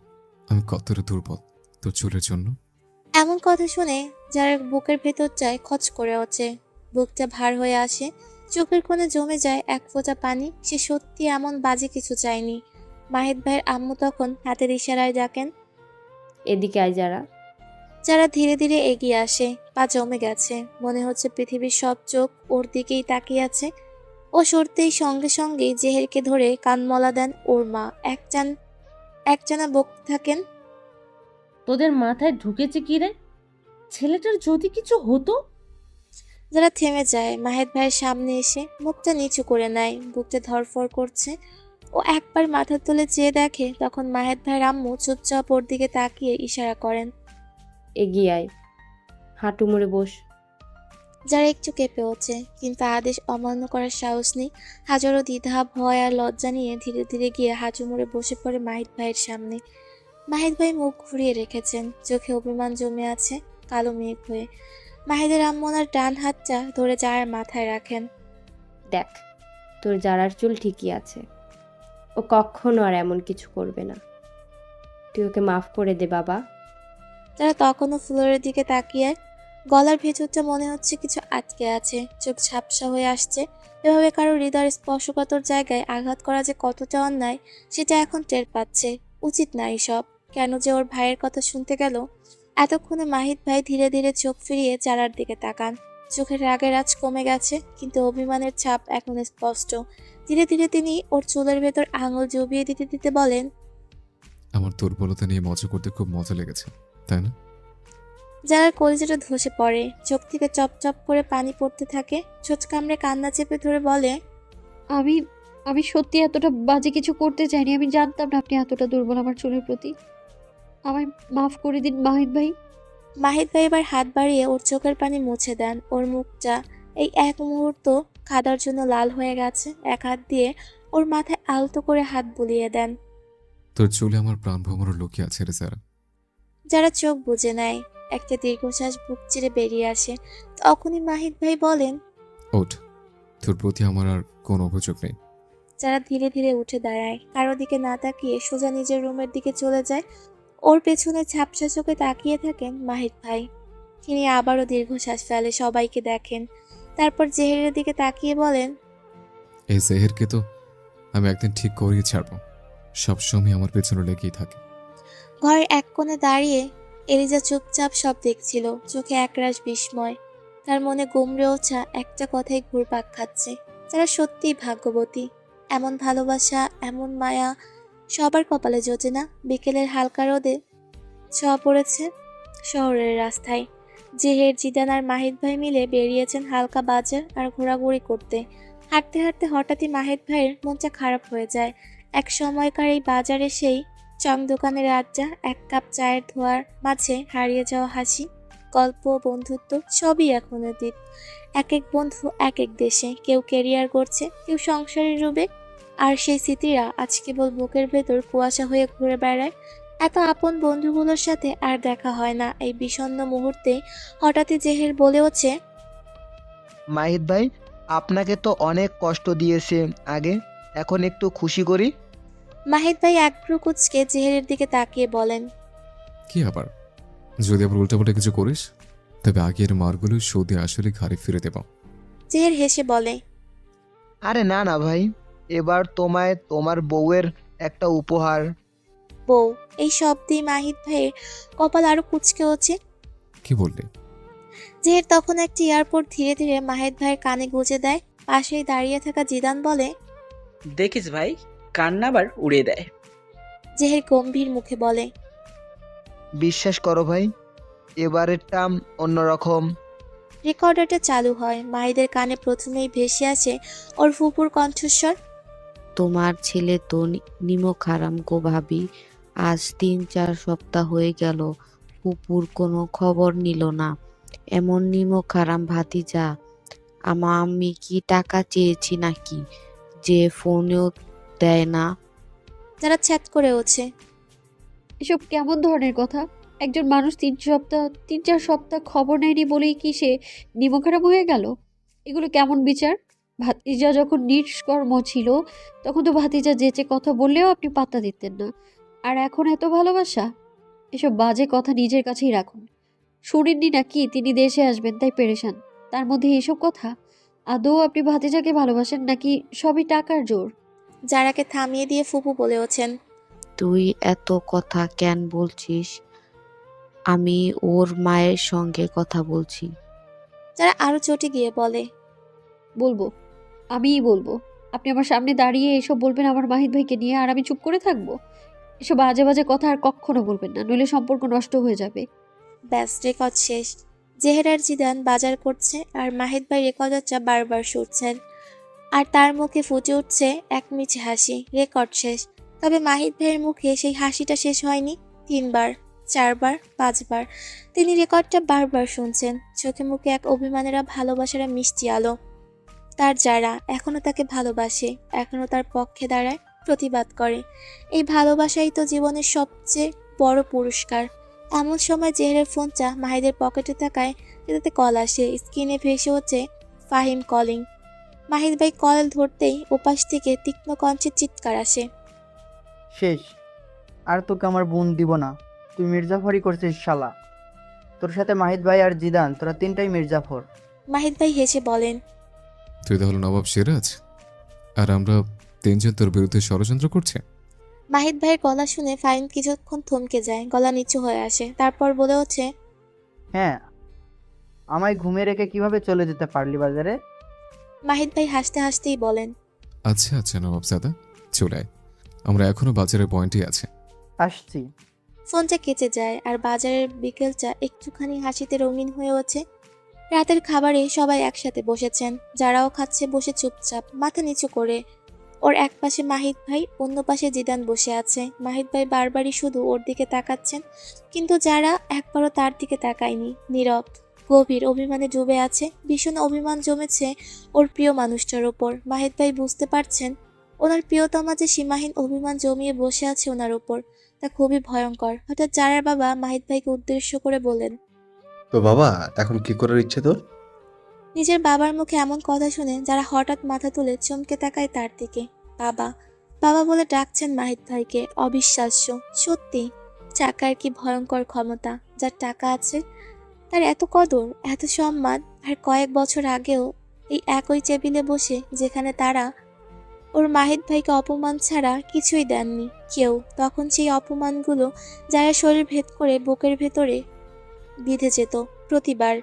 আমি কতটা দুর্বল তোর চুলের জন্য। এমন কথা শুনে যারা বুকের ভেতরটায় খচ করে ওঠে, বুকটা ভার হয়ে আসে, চোখের কোণে জমে যায় এক ফোঁটা পানি। সে সত্যি এমন বাজে কিছু চায়নি। মাহিদ ভাইয়ের আম্মু তখন হাতের ইশারায় ডাকেন, এদিকে আয় যারা। যারা ধীরে ধীরে এগিয়ে আসে, পা জমে গেছে, মনে হচ্ছে পৃথিবীর সব চোখ ওর দিকেই তাকিয়ে আছে। ও সরতেই সঙ্গে সঙ্গে জেহেরকে ধরে কানমলা দেন ওর মা। একটানা বকতে থাকেন, তোদের মাথায় ঢুকেছে কি রে? ছেলেটার যদি কিছু হতো? যারা থেমে যায় মাহিদ ভাইয়ের সামনে এসে মুখটা নিচু করে নেয়, বুকটা ধরফর করছে। ও একবার মাথা তুলে চেয়ে দেখে, তখন মাহিদ ভাইয়ের আম্মু চুপচাপ ওর দিকে তাকিয়ে ইশারা করেন, এগিয়ে আয়, হাঁটু মুড়ে বস। যারা একটু কেঁপে ওঠে, কিন্তু আদেশ অমান্য করার সাহস নেই। হাজারো দ্বিধা, ভয় আর লজ্জা নিয়ে ধীরে ধীরে গিয়ে হাঁটু মুড়ে বসে পড়ে মাহিদ ভাইয়ের সামনে। মাহিদ ভাই মুখ ঘুরিয়ে রেখেছেন, চোখে অভিমান জমে আছে কালো মেঘ হয়ে। মাহিদের আম্মু ওনার ডান হাতটা ধরে যারার মাথায় রাখেন। দেখ, তোর যারার চুল ঠিকই আছে, ও কখনো আর এমন কিছু করবে না। তুই ওকে মাফ করে দে বাবা। যারা তখনও ফ্লোরের দিকে তাকিয়ে, গলার ভেতরটা মনে হচ্ছে কিছু আটকে আছে, চোখ ঝাপসা হয়ে আসছে। এভাবে কারো হৃদয়ের স্পর্শকাতর জায়গায় আঘাত করা যে কতটা অন্যায় সেটা এখন টের পাচ্ছে। উচিত না এসব। কেন যে ওর ভাইয়ের কথা শুনতে গেল। এতক্ষণে মাহিদ ভাই ধীরে ধীরে চোখ ফিরিয়ে চারার দিকে তাকান। চোখের রাগের আঁচ কমে গেছে, কিন্তু অভিমানের ছাপ এখন স্পষ্ট। ধীরে ধীরে তিনি ওর চুলের ভেতর আঙুল জবিয়ে দিতে দিতে বলেন, আমার দুর্বলতা নিয়ে মজা করতে খুব মজা লেগেছে, তাই না? যারার কলিজাটা ধসে পড়ে, চোখ থেকে চপচপ করে পানি পড়তে থাকে। ছোট কামড়ে কান্না চেপে ধরে বলে, আমি আমি সত্যি এতটা বাজে কিছু করতে চাইনি। আমি জানতাম না আপনি এতটা দুর্বল আমার চুলের প্রতি। আমায় মাফ করে দিন মাহিদ ভাই। মাহিদ ভাই এবার হাত বাড়িয়ে ওর চোখের পানি মুছে দেন। ওর মুখটা এই এক মুহূর্ত খাদার জন্য লাল হয়ে গেছে। এক হাত দিয়ে ওর মাথায় আলতো করে হাত বুলিয়ে দেন। তোর চুলে আমার প্রাণ ভ্রমর লুকিয়ে আছে রে যারা। যারা চোখ বুজে নেয়, একটা দীর্ঘশ্বাস বুক চিরে বেরিয়ে আসে। তখনই মাহিদ ভাই বলেন, ওঠ, তোর প্রতি আমার আর কোনো অভিযোগ নেই। যারা ধীরে ধীরে উঠে দাঁড়ায়, কারো দিকে না তাকিয়ে সোজা নিজের রুমের দিকে চলে যায়। ওর পেছনে ঝাপসা চোখে তাকিয়ে থাকেন মাহিদ ভাই। তিনি আবারও দীর্ঘশ্বাস ফেলে, সবাইকে দেখেন, তারপর জেহেরের দিকে তাকিয়ে বলেন, এই জেহেরকে তো আমি একদিন ঠিক করিয়ে ছাড়বো। সবসময় আমার পেছনে লেগেই থাকে। ঘরের এক কোণে দাঁড়িয়ে এলিজা চুপচাপ সব দেখছিল, চোখে একরাশ বিস্ময়। তার মনে গুমড়ে ওঠা একটা কথাই ঘুরপাক খাচ্ছে, যারা সত্যিই ভাগ্যবতী। এমন ভালোবাসা, এমন মায়া সবার কপালে জোটে না। বিকেলের হালকা রোদে ছোঁয়া পড়েছে শহরের রাস্তায়। জেহের, জিদান আর মাহিদ ভাই মিলে বেরিয়েছেন হালকা বাজার আর ঘোরাঘুরি করতে। হাঁটতে হাঁটতে হঠাৎই মাহিদ ভাইয়ের মনটা খারাপ হয়ে যায়। এক সময়কার এই বাজারে সেই চং দোকানের আড্ডা, এক কাপ চায়ের ধোয়ার মাঝে হারিয়ে যাওয়া হাসি, গল্প, বন্ধুত্ব সবই এখন অতীত। এক এক বন্ধু এক এক দেশে, কেউ ক্যারিয়ার করছে, কেউ সংসারের রূপে। আর সেই স্মৃতিরা আজ কেবল বুকের ভেতর কুয়াশা হয়ে ঘুরে বেড়ায়। এত আপন বন্ধুগুলোর সাথে আর দেখা হয় না। এই বিষণ্ণ মুহূর্তে হঠাৎই জেহের বলে ওঠে, মাহিদ ভাই, আপনাকে তো অনেক কষ্ট দিয়েছে আগে, এখন একটু খুশি করি। মাহিদ ভাই এক ভ্রু কুঁচকে জেহেরের দিকে তাকিয়ে বলেন, কি আবার? যদি আবার উল্টাপাল্টা কিছু করিস তবে আগের মারগুলো সৌদি আসলে ঘাড়ে ফিরে দেব। জেহের হেসে বলে, আরে না না ভাই, এবার তোমায় তোমার বউয়ের একটা উপহার। বউ? এই শব্দে মাহিদ ভাইয়ের কপাল আরো কুঁচকে ওঠে। কি বললি? জেহের তখন একটি এয়ারপোর্ট ধীরে ধীরে মাহিদ ভাইয়ের কানে গুঁজে দেয়। পাশেই দাঁড়িয়ে থাকা জিদান বলে, দেখিস ভাই, কান্না আবার উড়িয়ে দেয়। জেহের গম্ভীর মুখে বলে, বিশ্বাস করো ভাই, এবারেরটা অন্যরকম। রেকর্ডারটা চালু হয়। মাহিদের কানে প্রথমেই ভেসে আসে ওর ফুপুর কণ্ঠস্বর, তোমার ছেলে তো নিমক হারাম গো ভাবি। আজ ৩-৪ সপ্তাহ হয়ে গেল ফুপুর কোনো খবর নিল না। এমন নিমক হারাম ভাতিজা। আমি কি টাকা চেয়েছি নাকি যে ফোনেও দেয় না? যারা ছ্যাত করে ওঠে। এসব কেমন ধরনের কথা? একজন মানুষ ৩-৪ সপ্তাহ খবর নেয়নি বলেই কি সে নিমখারাম হয়ে গেল? এগুলো কেমন বিচার? ভাতিজা যখন নিষ্কর্ম ছিল তখন তো ভাতিজা যেচে কথা বললেও আপনি পাত্তা দিতেন না, আর এখন এত ভালোবাসা? এসব বাজে কথা নিজের কাছেই রাখুন। শুনেননি নাকি তিনি দেশে আসবেন তাই পেরেশান, তার মধ্যে এসব কথা? আদৌ আপনি ভাতিজাকে ভালোবাসেন নাকি সবই টাকার জোর? যারাকে থামিয়ে দিয়ে ফুপু বলে ওঠেন। তুই এত কথা কেন বলছিস? আমি ওর মায়ের সঙ্গে কথা বলছি। যারা আরো চটে গিয়ে বলে। বলবো, আমিই বলবো। আপনি আমার সামনে দাঁড়িয়ে এসব বলবেন আমার মাহিদ ভাইকে নিয়ে, আর আমি চুপ করে থাকবো? এসব বাজে বাজে কথা আর কখনো বলবেন না, নইলে সম্পর্ক নষ্ট হয়ে যাবে। ব্যাস, রেকর্ড শেষ। জেহের আর জিদান বাজার করছে আর মাহিদ ভাই রেকর্ডারটা বারবার শুনছেন, আর তার মুখে ফুটে উঠছে এক মিছে হাসি। রেকর্ড শেষ। তবে মাহিদ ভাইয়ের মুখে সেই হাসিটা শেষ হয়নি। 3বার, 4বার, 5বার তিনি রেকর্ডটা বারবার শুনছেন। চোখে মুখে এক অভিমানেরা ভালোবাসার মিষ্টি আলো। তার যারা এখনো তাকে ভালোবাসে, এখনো তার পক্ষে দাঁড়ায়, প্রতিবাদ করে। এই ভালোবাসাই তো জীবনের সবচেয়ে বড় পুরস্কার। এমন সময় জেহেরের ফোনটা মাহিদের পকেটে থাকায় তাতে কল আসে। স্ক্রিনে ভেসে হচ্ছে ফাহিম কলিং। মাহিদ ভাই কল ধরতেই ওপাশ থেকে তীক্ষ্ণ কণ্ঠের চিৎকার আসে। শেষ। আর তোকে আমার বোন দিব না। তুই মির্জাফরই করছিস শালা। তোর সাথে মাহিদ ভাই আর জিদান, তোরা 3টাই মির্জাফর। মাহিদ ভাই হেসে বলেন, তুই তাহলে নবাব সিরাজ আর আমরা 3জন তোর বিরুদ্ধে ষড়যন্ত্র করছে? মাহিদ ভাইয়ের গলা শুনে ফাহিম কিছুক্ষণ থমকে যায়, গলা নিচু হয়ে আসে। তারপর বলে ওঠে, হ্যাঁ, আমায় ঘুমিয়ে রেখে কিভাবে চলে যেতে পারলি বাজারে? মাহিদ ভাই হাসতে হাসতেই বলেন, আচ্ছা আচ্ছা নবাব সাদা, চলে আয়। আমরা এখনো বাজারের পয়েন্টে আছে। আসছি। ফোনটা কেটে যায় আর বাজারের বিকেলটা একটুখানি হাসিতে রঙিন হয়ে ওঠে। রাতের খাবারে সবাই একসাথে বসেছেন। যারাও খাচ্ছে বসে চুপচাপ, মাথা নিচু করে। ওর এক পাশে মাহিদ ভাই, অন্য পাশে জিদান বসে আছে। মাহিদ ভাই বারবারই শুধু ওর দিকে তাকাচ্ছেন, কিন্তু যারা একবারও তার দিকে তাকায়নি। নীরব, গভীর অভিমানে ডুবে আছে। ভীষণ অভিমান জমেছে ওর প্রিয় মানুষটার ওপর। মাহিদ ভাই বুঝতে পারছেন ওনার প্রিয়তমা যে সীমাহীন অভিমান জমিয়ে বসে আছে ওনার ওপর। তা খুবই ভয়ঙ্কর। হঠাৎ যারার বাবা মাহিদ ভাইকে উদ্দেশ্য করে বলেন, তো বাবা এখন কি করার ইচ্ছে তোর? নিজের বাবার মুখে এমন কথা শুনে যারা হঠাৎ মাথা তুলে চমকে তাকায় তার দিকে। বাবা বাবা বলে ডাকছেন মাহিদ ভাইকে। অবিশ্বাস্য, সত্যি। টাকার কি ভয়ঙ্কর ক্ষমতা। যার টাকা আছে তার এত কদর, এত সম্মান। আর কয়েক বছর আগেও এই একই টেবিলে বসে যেখানে তারা ওর মাহিদ ভাইকে অপমান ছাড়া কিছুই দেননি কেউ, তখন সেই অপমানগুলো যারা শরীর ভেদ করে বুকের ভেতরে বিঁধে যেত প্রতিবার।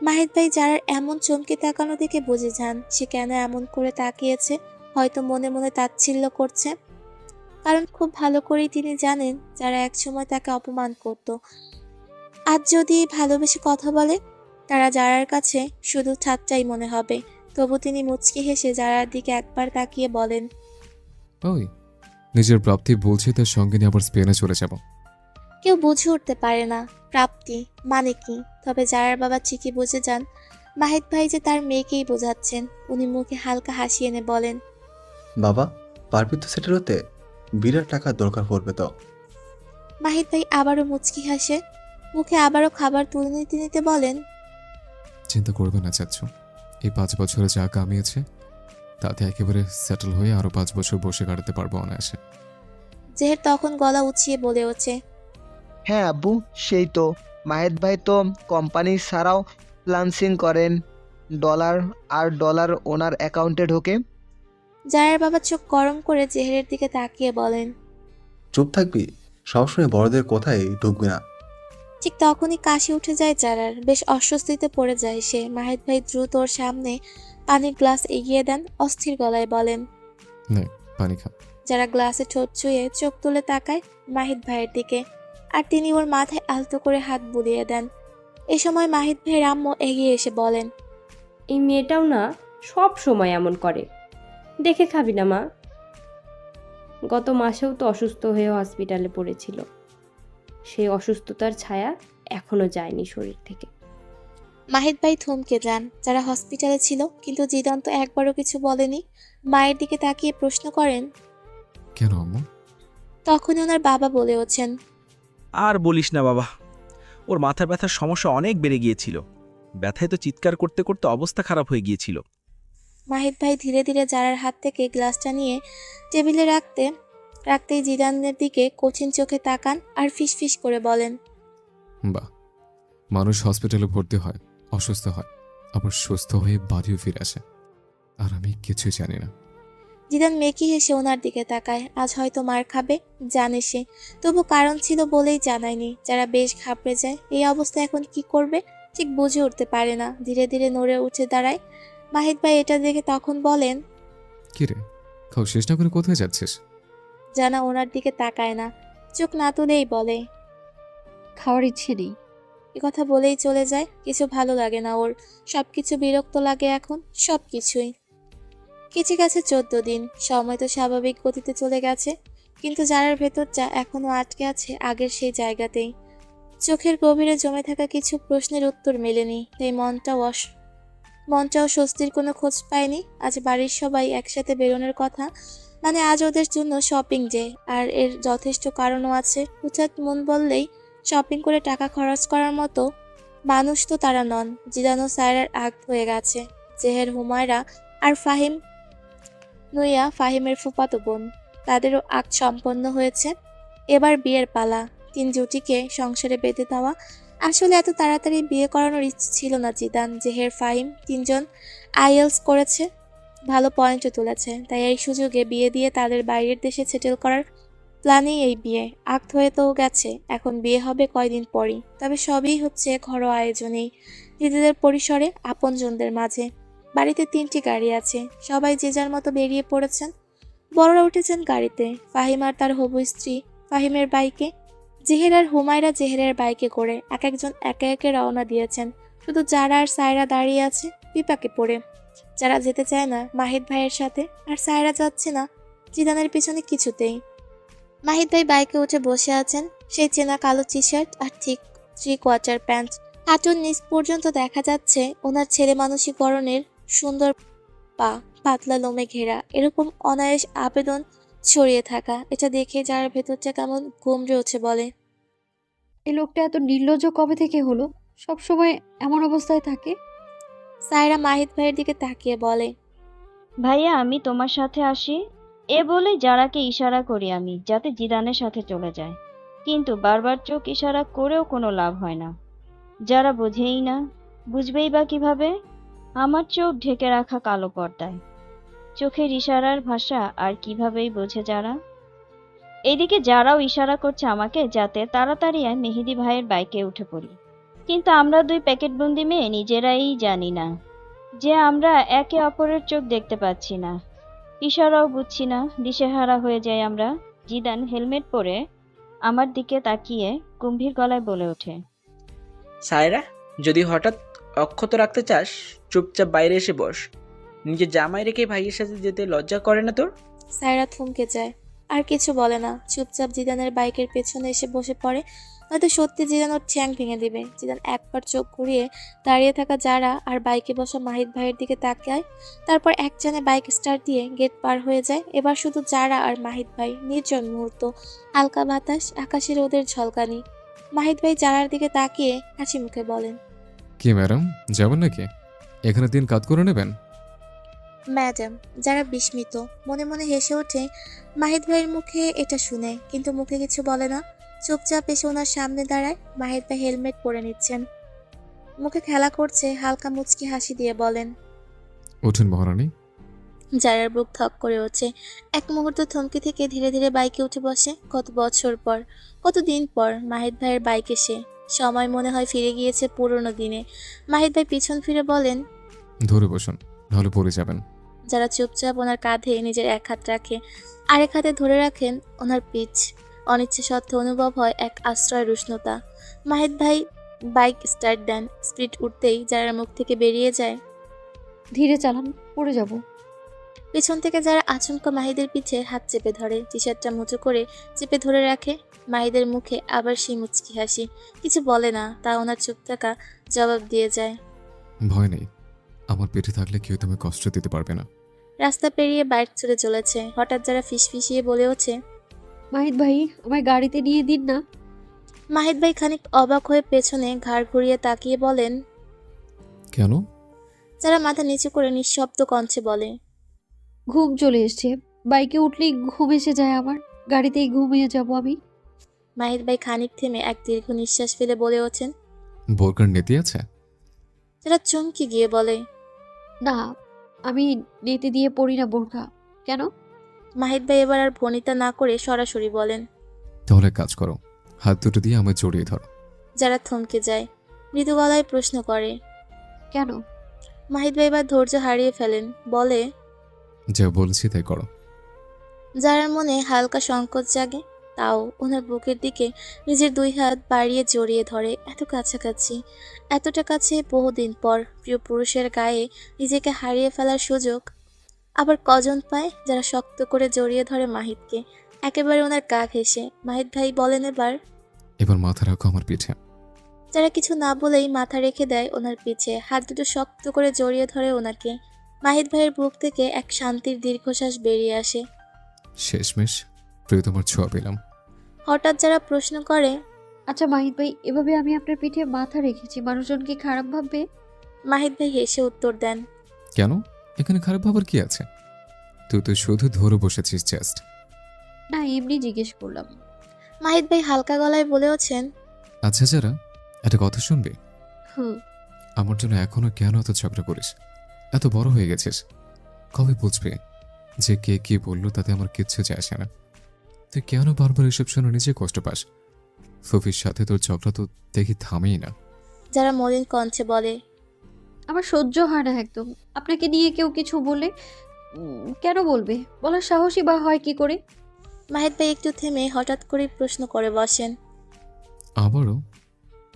মাহিদ ভাই যারা এমন চমকে তাকানো দেখে বুঝে যান সে কেন এমন করে তাকিয়েছে। হয়তো মনে মনে তাচ্ছিল্য করছে, কারণ খুব ভালো করেই তিনি জানেন যারা একসময় তাকে অপমান করত, আজ যদি ভালোবেসে কথা বলে তারা যারার কাছে শুধু ঠাট্টাই মনে হবে। তবু তিনি মুচকি হেসে যারার দিকে একবার তাকিয়ে বলেন, ওই নিজের প্রাপ্তি বলছি, তার সঙ্গে নিয়ে আবার স্পেনে চলে যাব। কেউ বুঝে উঠতে পারে না প্রাপ্তি মানে কি, তবে যারার বাবা ঠিকই বুঝে যান মাহিদ ভাই যে তার মেয়েকেই বোঝাচ্ছেন। উনি মুখে হালকা হাসি এনে বলেন, বাবা পারবি তো সেটেল হতে? বিরাট টাকার দরকার পড়বে তো। মাহিদ ভাই আবারও মুচকি হাসে, মুখে আবারও খাবার তুলে নিতে নিতে বলেন, চিন্তা করবে না চাচ্ছ, এই 5 বছরে যা কামিয়েছে তাতে একেবারে সেটেল হয়ে আরো 5 বছর বসে কাটাতে পারবো অনায়াসে। জেহের তখন গলা উঁচিয়ে বলে ওঠে, হ্যাঁ আব্বু, সেই তো। মাহিদ ভাই তো কোম্পানি ছাড়াও ফ্রিল্যান্সিং করেন। ডলার আর ডলার ওনার অ্যাকাউন্টে ঢোকে। যারার বাবা চোখ গরম করে জেহেরের দিকে তাকিয়ে বলেন, চুপ থাকবি, সবসময় বড়দের কথাই ঢুকবি না। ঠিক তখনই কাশি উঠে যায় যারার। বেশ অস্বস্তিতে পড়ে যায় সে। মাহিদ ভাই দ্রুত ওর সামনে পানির গ্লাস এগিয়ে দেন, অস্থির গলায় বলেন, নে পানি খা। যারা গ্লাসে ঠোঁট ছুঁয়ে চোখ তুলে তাকায় মাহিদ ভাইয়ের দিকে, আর তিনি ওর মাথায় আলতো করে হাত বুলিয়ে দেন। এ সময় মাহিদ ভাইয়ের আম্মু এগিয়ে এসে বলেন, এই মেয়েটাও না সব সময় এমন করে, দেখে খাবি না মা? গত মাসেও তো অসুস্থ হয়ে হসপিটালে পড়েছিল। সেই অসুস্থতার ছায়া এখনো যায়নি শরীর থেকে। মাহিদ ভাই থমকে যান। যারা হসপিটালে ছিল, কিন্তু জিদান তো একবারও কিছু বলেনি। মায়ের দিকে তাকিয়ে প্রশ্ন করেন। কেন আম্মু? তখনই ওনার বাবা বলে ওঠেন। আর বলিস না বাবা, ওর মাথার ব্যথার সমস্যা অনেক বেড়ে গিয়েছিল। ব্যথায় তো চিৎকার করতে করতে অবস্থা খারাপ হয়ে গিয়েছিল। মাহিদ ভাই ধীরে ধীরে জারার হাত থেকে গ্লাসটা নিয়ে টেবিলে রাখতেই জিদানের দিকে কঠিন চোখে তাকান আর ফিসফিস করে বলেন। বাহ, মানুষ হসপিটালে ভর্তি হয়, অসুস্থ হয়, আবার সুস্থ হয়ে বাড়িও ফিরে আসে, আর আমি কিছুই জানি না। জিদান মেকি হেসে ওনার দিকে তাকায়। আজ হয়তো মার খাবে, জানে সে, তবু কারণ ছিল বলেই জানায়নি। যারা বেশ ঘাবড়ে যায়। এই অবস্থায় এখন কি করবে ঠিক বুঝে উঠতে পারে না। ধীরে ধীরে নড়ে উঠে দাঁড়ায়। মাহিদ ভাই এটা দেখে তখন বলেন। কিরে, খাও শেষ না করে কোথায় যাচ্ছিস? জানা ওনার দিকে তাকায় না, চোখ না তুলেই বলে, খাওয়ার ইচ্ছে নেই। এ কথা বলেই চলে যায়। কিছু ভালো লাগে না ওর, সবকিছু বিরক্ত লাগে এখন, সবকিছুই। কেচে গেছে 14 দিন, সময় তো স্বাভাবিক গতিতে চলে গেছে, কিন্তু যারার ভেতরটা এখনো আটকে আছে আগের সেই জায়গাতেই। চোখের গভীরে জমে থাকা কিছু প্রশ্নের উত্তর মেলেনি, তাই মনটাও স্বস্তির কোনো খোঁজ পায়নি। আজ বাড়ির সবাই একসাথে বেরোনোর কথা, মানে আজ ওদের জন্য শপিং ডে, আর এর যথেষ্ট কারণও আছে। হুঠাৎ মন বললেই শপিং করে টাকা খরচ করার মতো মানুষ তো তারা নন। জিদানো সায়রার আগ হয়ে গেছে। জেহের, হুমায়রা আর নুইয়া ফাহিমের ফুফাতো বোন, তাদেরও আগ সম্পন্ন হয়েছে। এবার বিয়ের পালা। 3 জুটিকে সংসারে বেঁধে দেওয়া। আসলে এত তাড়াতাড়ি বিয়ে করানোর ইচ্ছে ছিল না জিদান। জেহের, ফাহিম 3জন আইএলস করেছে, ভালো পয়েন্টও তুলেছে, তাই এই সুযোগে বিয়ে দিয়ে তাদের বাইরের দেশে সেটেল করার প্ল্যানেই এই বিয়ে। আক্ত হয়ে তো গেছে, এখন বিয়ে হবে কয়দিন পরই। তবে সবই হচ্ছে ঘরোয়া আয়োজনেই, নিজেদের পরিসরে, আপনজনদের মাঝে। বাড়িতে 3টি গাড়ি আছে, সবাই যে যার মতো বেরিয়ে পড়েছেন। বড়রা উঠেছেন গাড়িতে, ফাহিম আর তার হবু স্ত্রী ফাহিমের বাইকে, জেহের আর হুমায়রা জেহেরের বাইকে করে এক একজন একে একে রওনা দিয়েছেন। শুধু যারা আর সায়রা দাঁড়িয়ে আছে বিপাকে পড়ে। যারা যেতে চায় না মাহিদ ভাইয়ের সাথে, আর সায়রা যাচ্ছে না জিদানের পিছনে কিছুতেই। মাহিদ ভাই বাইকে উঠে বসে আছেন, সেই চেনা কালো টি শার্ট আর ঠিক 3/4 প্যান্ট। হাঁটুর নিচ পর্যন্ত দেখা যাচ্ছে ওনার ছেলে মানুষী গড়নের সুন্দর পা, পাতলা লোমে ঘেরা, এরকম অনায়াস আবেদন ছড়িয়ে থাকা। এটা দেখে যার ভেতরটা কেমন গুমড়ে উঠে বলে, এই লোকটা এত নির্লজ্জ কবে থেকে হলো? সব সময় এমন অবস্থায় থাকে। সায়রা মাহিদ ভাইয়ের দিকে তাকিয়ে বলে, ভাইয়া আমি তোমার সাথে আসি। এ বলে যারাকে ইশারা করি আমি, যাতে জিদানের সাথে চলে যায়। কিন্তু বারবার চোখ ইশারা করেও কোনো লাভ হয় না। যারা বোঝেই না, বুঝবেই বা কিভাবে? আমার চোখ ঢেকে রাখা কালো পর্দায় চোখের ইশারার ভাষা আর কিভাবেই বোঝে যারা। এইদিকে যারাও ইশারা করছে আমাকে যাতে তাড়াতাড়ি মেহেদি ভাইয়ের বাইকে উঠে পড়ি, কিন্তু আমরা 2 প্যাকেটবন্দি মেয়ে নিজেরাই জানি না যে আমরা একে অপরের চোখ দেখতে পাচ্ছি না, ইশারাও বুঝছি না, দিশেহারা হয়ে যাই আমরা। জিদান হেলমেট পরে আমার দিকে তাকিয়ে গম্ভীর গলায় বলে ওঠে, সায়রা, যদি হঠাৎ অক্ষত রাখতে চাস চুপচাপ বাইরে এসে বস। নিজের জামাই রেখে ভাইয়ের সাথে যেতে লজ্জা করে না তোর? সায়রা থমকে যায়, আর কিছু বলে না। চুপচাপ জিদানের বাইকের পেছনে এসে বসে পড়ে। হয়তো সত্যি জিদান ওর ঠ্যাং ভেঙে দিবে। জিদান একবার চোখ ঘুরিয়ে দাঁড়িয়ে থাকা যারা আর বাইকে বসা মাহিদ ভাইয়ের দিকে তাকায়, তারপর একজনে বাইক স্টার্ট দিয়ে গেট পার হয়ে যায়। এবার শুধু যারা আর মাহিদ ভাই, নির্জন মুহূর্ত, হালকা বাতাস, আকাশে রোদের ঝলকানি। মাহিদ ভাই যারার দিকে তাকিয়ে হাসি মুখে বলেন, কি ম্যাডাম, যাবেন নাকি? এখানে দিন কাজ করে নেবেন? ম্যাডাম। যারা বিস্মিত, মনে মনে হেসে ওঠে মাহিদ ভাইয়ের মুখে এটা শুনে, কিন্তু মুখে কিছু বলে না। চুপচাপ এসে ওনার সামনে দাঁড়ায়। মাহিদ ভাই হেলমেট পরে নিচ্ছেন, মুখে খেলা করছে, হালকা মুচকি হাসি দিয়ে বলেন, উঠুন মহারানী। যারার বুক থক করে ওঠে। এক মুহূর্ত থমকে থেকে ধীরে ধীরে বাইকে উঠে বসে। কত বছর পর, কত দিন পর মাহিদ ভাইয়ের বাইকে সে। সময় মনে হয় ফিরে গিয়েছে পুরনো দিনে। মাহিদ ভাই পিছন ফিরে বলেন, ধরে বসুন, নাহলে পড়ে যাবেন। যারা চুপচাপ ওনার কাঁধে নিজের এক হাত রাখে, আরেক হাতে ধরে রাখেন ওনার পিঠ। অনিচ্ছা সত্ত্বে অনুভব হয় এক আশ্রয়ের উষ্ণতা। মাহিদ ভাই বাইক স্টার্ট দেন। স্পিড উঠতেই যারা মুখ থেকে বেরিয়ে যায়, ধীরে চালান, পড়ে যাব। পেছন থেকে যারা আচমকা মাহিদের পিঠে হাত চেপে ধরে, টি শার্টটা মুচো করে চেপে ধরে রাখে। মাহিদের মুখে আবার সেই মুচকি হাসি। কিছু বলে না, তা ওনার চুপ থাকা জবাব দিয়ে যায়। ভয় নেই, আমার পেটে থাকলে কেউ তুমি কষ্ট দিতে পারবে না। রাস্তা পেরিয়ে বাইক চলে চলেছে। হঠাৎ যারা ফিসফিসিয়ে বলে ওঠে, মাহিদ ভাই আমায় গাড়িতে নিয়ে দিন না। মাহিদ ভাই খানিক অবাক হয়ে পেছনে ঘাড় ঘুরিয়ে তাকিয়ে বলেন। কেন? যারা মাথা নিচু করে নিঃশব্দ কণ্ঠে বলে, ঘুম চলে এসছে, বাইকে উঠলেই ঘুম এসে যায় আমার, গাড়িতেই ঘুমিয়ে যাব আমি। মাহিদ ভাই খানিক থেমে এক দীর্ঘ নিঃশ্বাস ফেলে বলে ওঠেন। বোরকার নীতি আছে? যারা চমকে গিয়ে বলে, না, আমি নেতে দিয়ে পড়ি না বোরখা। কেন? মাহিদ ভাই এবার আর ভনিতা না করে সরাসরি বলেন। তাহলে এক কাজ করো, হাত দুটো দিয়ে আমায় জড়িয়ে ধরো। যারা থমকে যায়, মৃদু গলায় প্রশ্ন করে, কেন? মাহিদ ভাই এবার ধৈর্য হারিয়ে ফেলেন, বলে, যা বলছি তাই করো। যারার মনে হালকা সংকোচ জাগে, তাও ওনার বুকের দিকে নিজের দুই হাত বাড়িয়ে জড়িয়ে ধরে। এত কাছাকাছি, এতটা কাছে, বহুদিন পর প্রিয় পুরুষের গায়ে নিজেকে হারিয়ে ফেলার সুযোগ। আবার কজন পায় যারা শক্ত করে জড়িয়ে ধরে মাহিদকে, একেবারে ওনার গা ঘেঁষে। মাহিদ ভাই বলেন এবার মাথা রাখো আমার পিঠে। যারা কিছু না বলেই মাথা রেখে দেয় ওনার পিছে, হাত দুটো শক্ত করে জড়িয়ে ধরে ওনাকে। মাহিদ ভাইয়ের বুক থেকে এক শান্তির দীর্ঘশ্বাস বেরিয়ে আসে। শেষমেশ প্রিয় তোমার ছোঁয়া পেলাম। হঠাৎ যারা প্রশ্ন করে, আচ্ছা মাহিদ ভাই, এভাবে আমি আপনার পিঠে মাথা রেখেছি, মানুষজন কি খারাপ ভাববে? মাহিদ ভাই হেসে উত্তর দেন, কেন? এখানে খারাপ ভাবার কি আছে? তুই তো শুধু ধরে বসেছিস জাস্ট। না, এমনি জিজ্ঞেস করলাম। মাহিদ ভাই হালকা গলায় বলে ওঠেন, আচ্ছা যারা, একটা কথা শুনবে? হুম। আমার জন্য এখনো কেন এত ঝগড়া করিস? এত বড় হয়ে গেছিস, কবে বুঝবে যে কে কি বললো তাতে আমার কিচ্ছু যায় আসে না? তুই কেন বারবার এসব শুনে নিজে কষ্ট পাস? ফফির সাথে তোর ঝগড়া তো দেখি থামেই না। যারা মলিন কণ্ঠে বলে, আমার সহ্য হয় না একদম আপনাকে নিয়ে কেউ কিছু বলে। কেন বলবে? বলার সাহসী বা হয় কি করে? মাহিদ ভাই একটু থেমে হঠাৎ করে প্রশ্ন করে বসেন, আবারও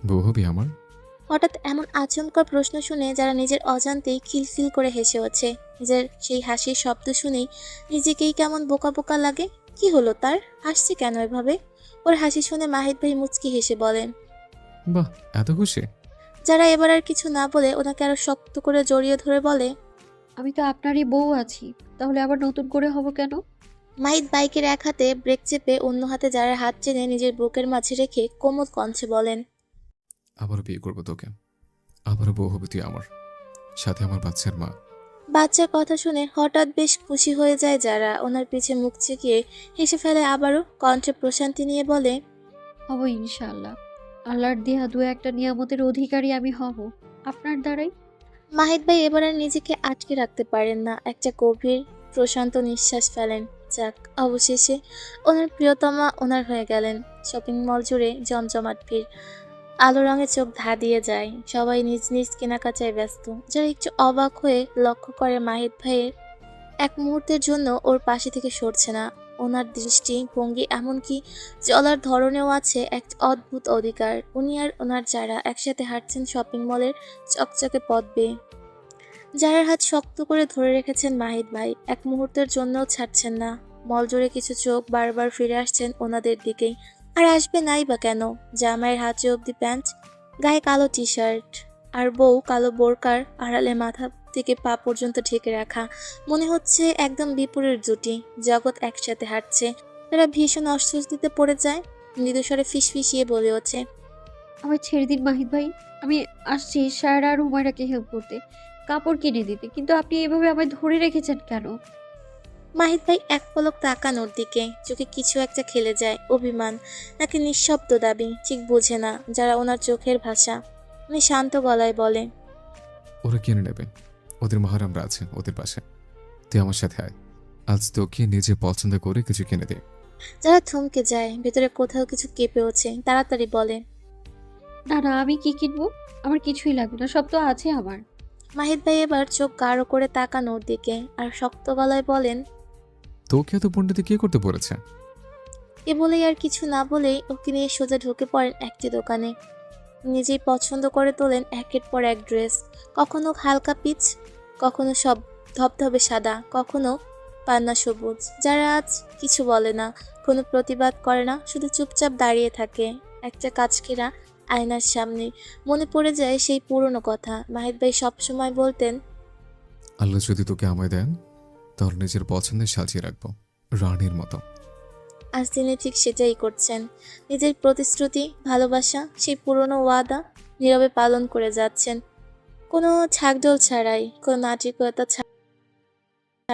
বউ হবি আমার? হঠাৎ এমন আচমকা প্রশ্ন শুনে যারা নিজের অজান্তেই খিলখিল করে হেসে ওঠে। নিজের সেই হাসির শব্দ শুনেই নিজেকেই কেমন বোকা বোকা লাগে। কি হলো তার? হাসছে কেন এভাবে? ওর হাসি শুনে মাহিদ ভাই মুচকি হেসে বলেন, বাহ, এত খুশি? যারা এবার আর কিছু না বলে ওনাকে আরো শক্ত করে জড়িয়ে ধরে বলে, আমি তো আপনারই বউ আছি, তাহলে আবার নতুন করে হব কেন? মাহিদ বাইকের এক হাতে ব্রেক চেপে অন্য হাতে যারা হাত টেনে নিজের বুকের মাঝে রেখে কোমল কণ্ঠে বলেন, আবারও বিয়ে করবো তোকে, আবারও বউ হবি তুই আমার, সাথে আমার বাচ্চার মা। বাচ্চার কথা শুনে হঠাৎ বেশ খুশি হয়ে যায় যারা। ওনার পিছে মুখ চেকিয়ে হেসে ফেলে আবারও, কণ্ঠে প্রশান্তি নিয়ে বলে, হব ইনশাআল্লাহ। আল্লাহর দেয়া দু একটা নিয়ামতের অধিকারী আমি হব আপনার দ্বারাই। মাহিদ ভাই এবার আর নিজেকে আটকে রাখতে পারেন না, একটা গভীর প্রশান্ত নিঃশ্বাস ফেলেন। যাক, অবশেষে ওনার প্রিয়তমা ওনার হয়ে গেলেন। শপিং মল জুড়ে জমজমাট ভিড়, আলো রঙে চোখ ধাঁধিয়ে যায়। সবাই নিজ নিজ কেনাকাটায় ব্যস্ত। যারা একটু অবাক হয়ে লক্ষ্য করে মাহিদ ভাইয়ের এক মুহূর্তের জন্য ওর পাশে থেকে সরছে না। ওনার দৃষ্টি ভঙ্গি, এমনকি চলার ধরনেও আছে এক অদ্ভুত অধিকার। উনি আর ওনার যারা একসাথে হাঁটছেন শপিং মলের চকচকে পথ বেয়ে। যারার হাত শক্ত করে ধরে রেখেছেন মাহিদ ভাই, এক মুহূর্তের জন্যও ছাড়ছেন না। মল জুড়ে কিছু চোখ বারবার ফিরে আসছেন ওনাদের দিকেই। আর আসবে নাই বা কেন? জামাইয়ের হাতে অবধি প্যান্ট, গায়ে কালো টি শার্ট, আর বউ কালো বোরকার আড়ালে মাথা থেকে পা পর্যন্ত ঢেকে রাখা। মনে হচ্ছে একদম বিপরীত জুটি, জগৎ একসাথে হাঁটছে। তারা ভীষণ অস্বস্তিতে পড়ে যায়। মৃদুস্বরে ফিসফিসিয়ে বলে ওঠে, আমায় ছেড়ে দিন মাহিদ ভাই, আমি আসছি সায়রা আর হুমায়রাকে হেল্প করতে, কাপড় কিনে দিতে, কিন্তু আপনি এভাবে আমায় ধরে রেখেছেন কেন? মাহিদ ভাই এক পলক তাকানোর দিকে, চোখে কিছু একটা খেলে যায়। অভিমান নাকি নিঃশব্দ দাবি, ঠিক বোঝে না যারা ওনার চোখের ভাষা। উনি শান্ত গলায় বলে, ওরা কিনে নেবে, ওদের মাহারামরা আছে ওদের পাশে। তুই আমার সাথে আয়, আজ তোকে নিজে পছন্দ করে কিছু কিনে দে। যারা থমকে যায়, ভেতরে কোথাও কিছু কেঁপে ওঠে। তাড়াতাড়ি বলে, না না, আমি কি কিনবো? আমার কিছুই লাগবে না, সব তো আছে আমার। মাহিদ ভাই এবার চোখ গাঢ় করে তাকানোর দিকে আর শক্ত গলায় বলেন, তোকে এত পণ্ডিতে কি করতে বলেছে? এ বলেই আর কিছু না বলেই ওকে নিয়ে সোজা ঢুকে পড়েন একটি দোকানে। নিজেই পছন্দ করে তোলেন একের পর এক ড্রেস, কখনো হালকা পিচ, কখনো সব ধবধবে সাদা, কখনো পান্না সবুজ। যারা আজ কিছু বলে না, কোনো প্রতিবাদ করে না, শুধু চুপচাপ দাঁড়িয়ে থাকে একটা কাচকেরা আয়নার সামনে। মনে পড়ে যায় সেই পুরনো কথা। মাহিদ ভাই সবসময় বলতেন, আল্লাহ যদি তোকে আমায় দেন তাহলে নিজের পছন্দে সাজিয়ে রাখবো, রানীর মতো। আজ তিনি ঠিক সেটাই করছেন। নিজের প্রতিশ্রুতি, ভালোবাসা, সেই পুরনো ওয়াদা নীরবে পালন করে যাচ্ছেন, কোনো ছাগডোল ছাড়াই, কোনো নাটকীয়তা ছাড়াই।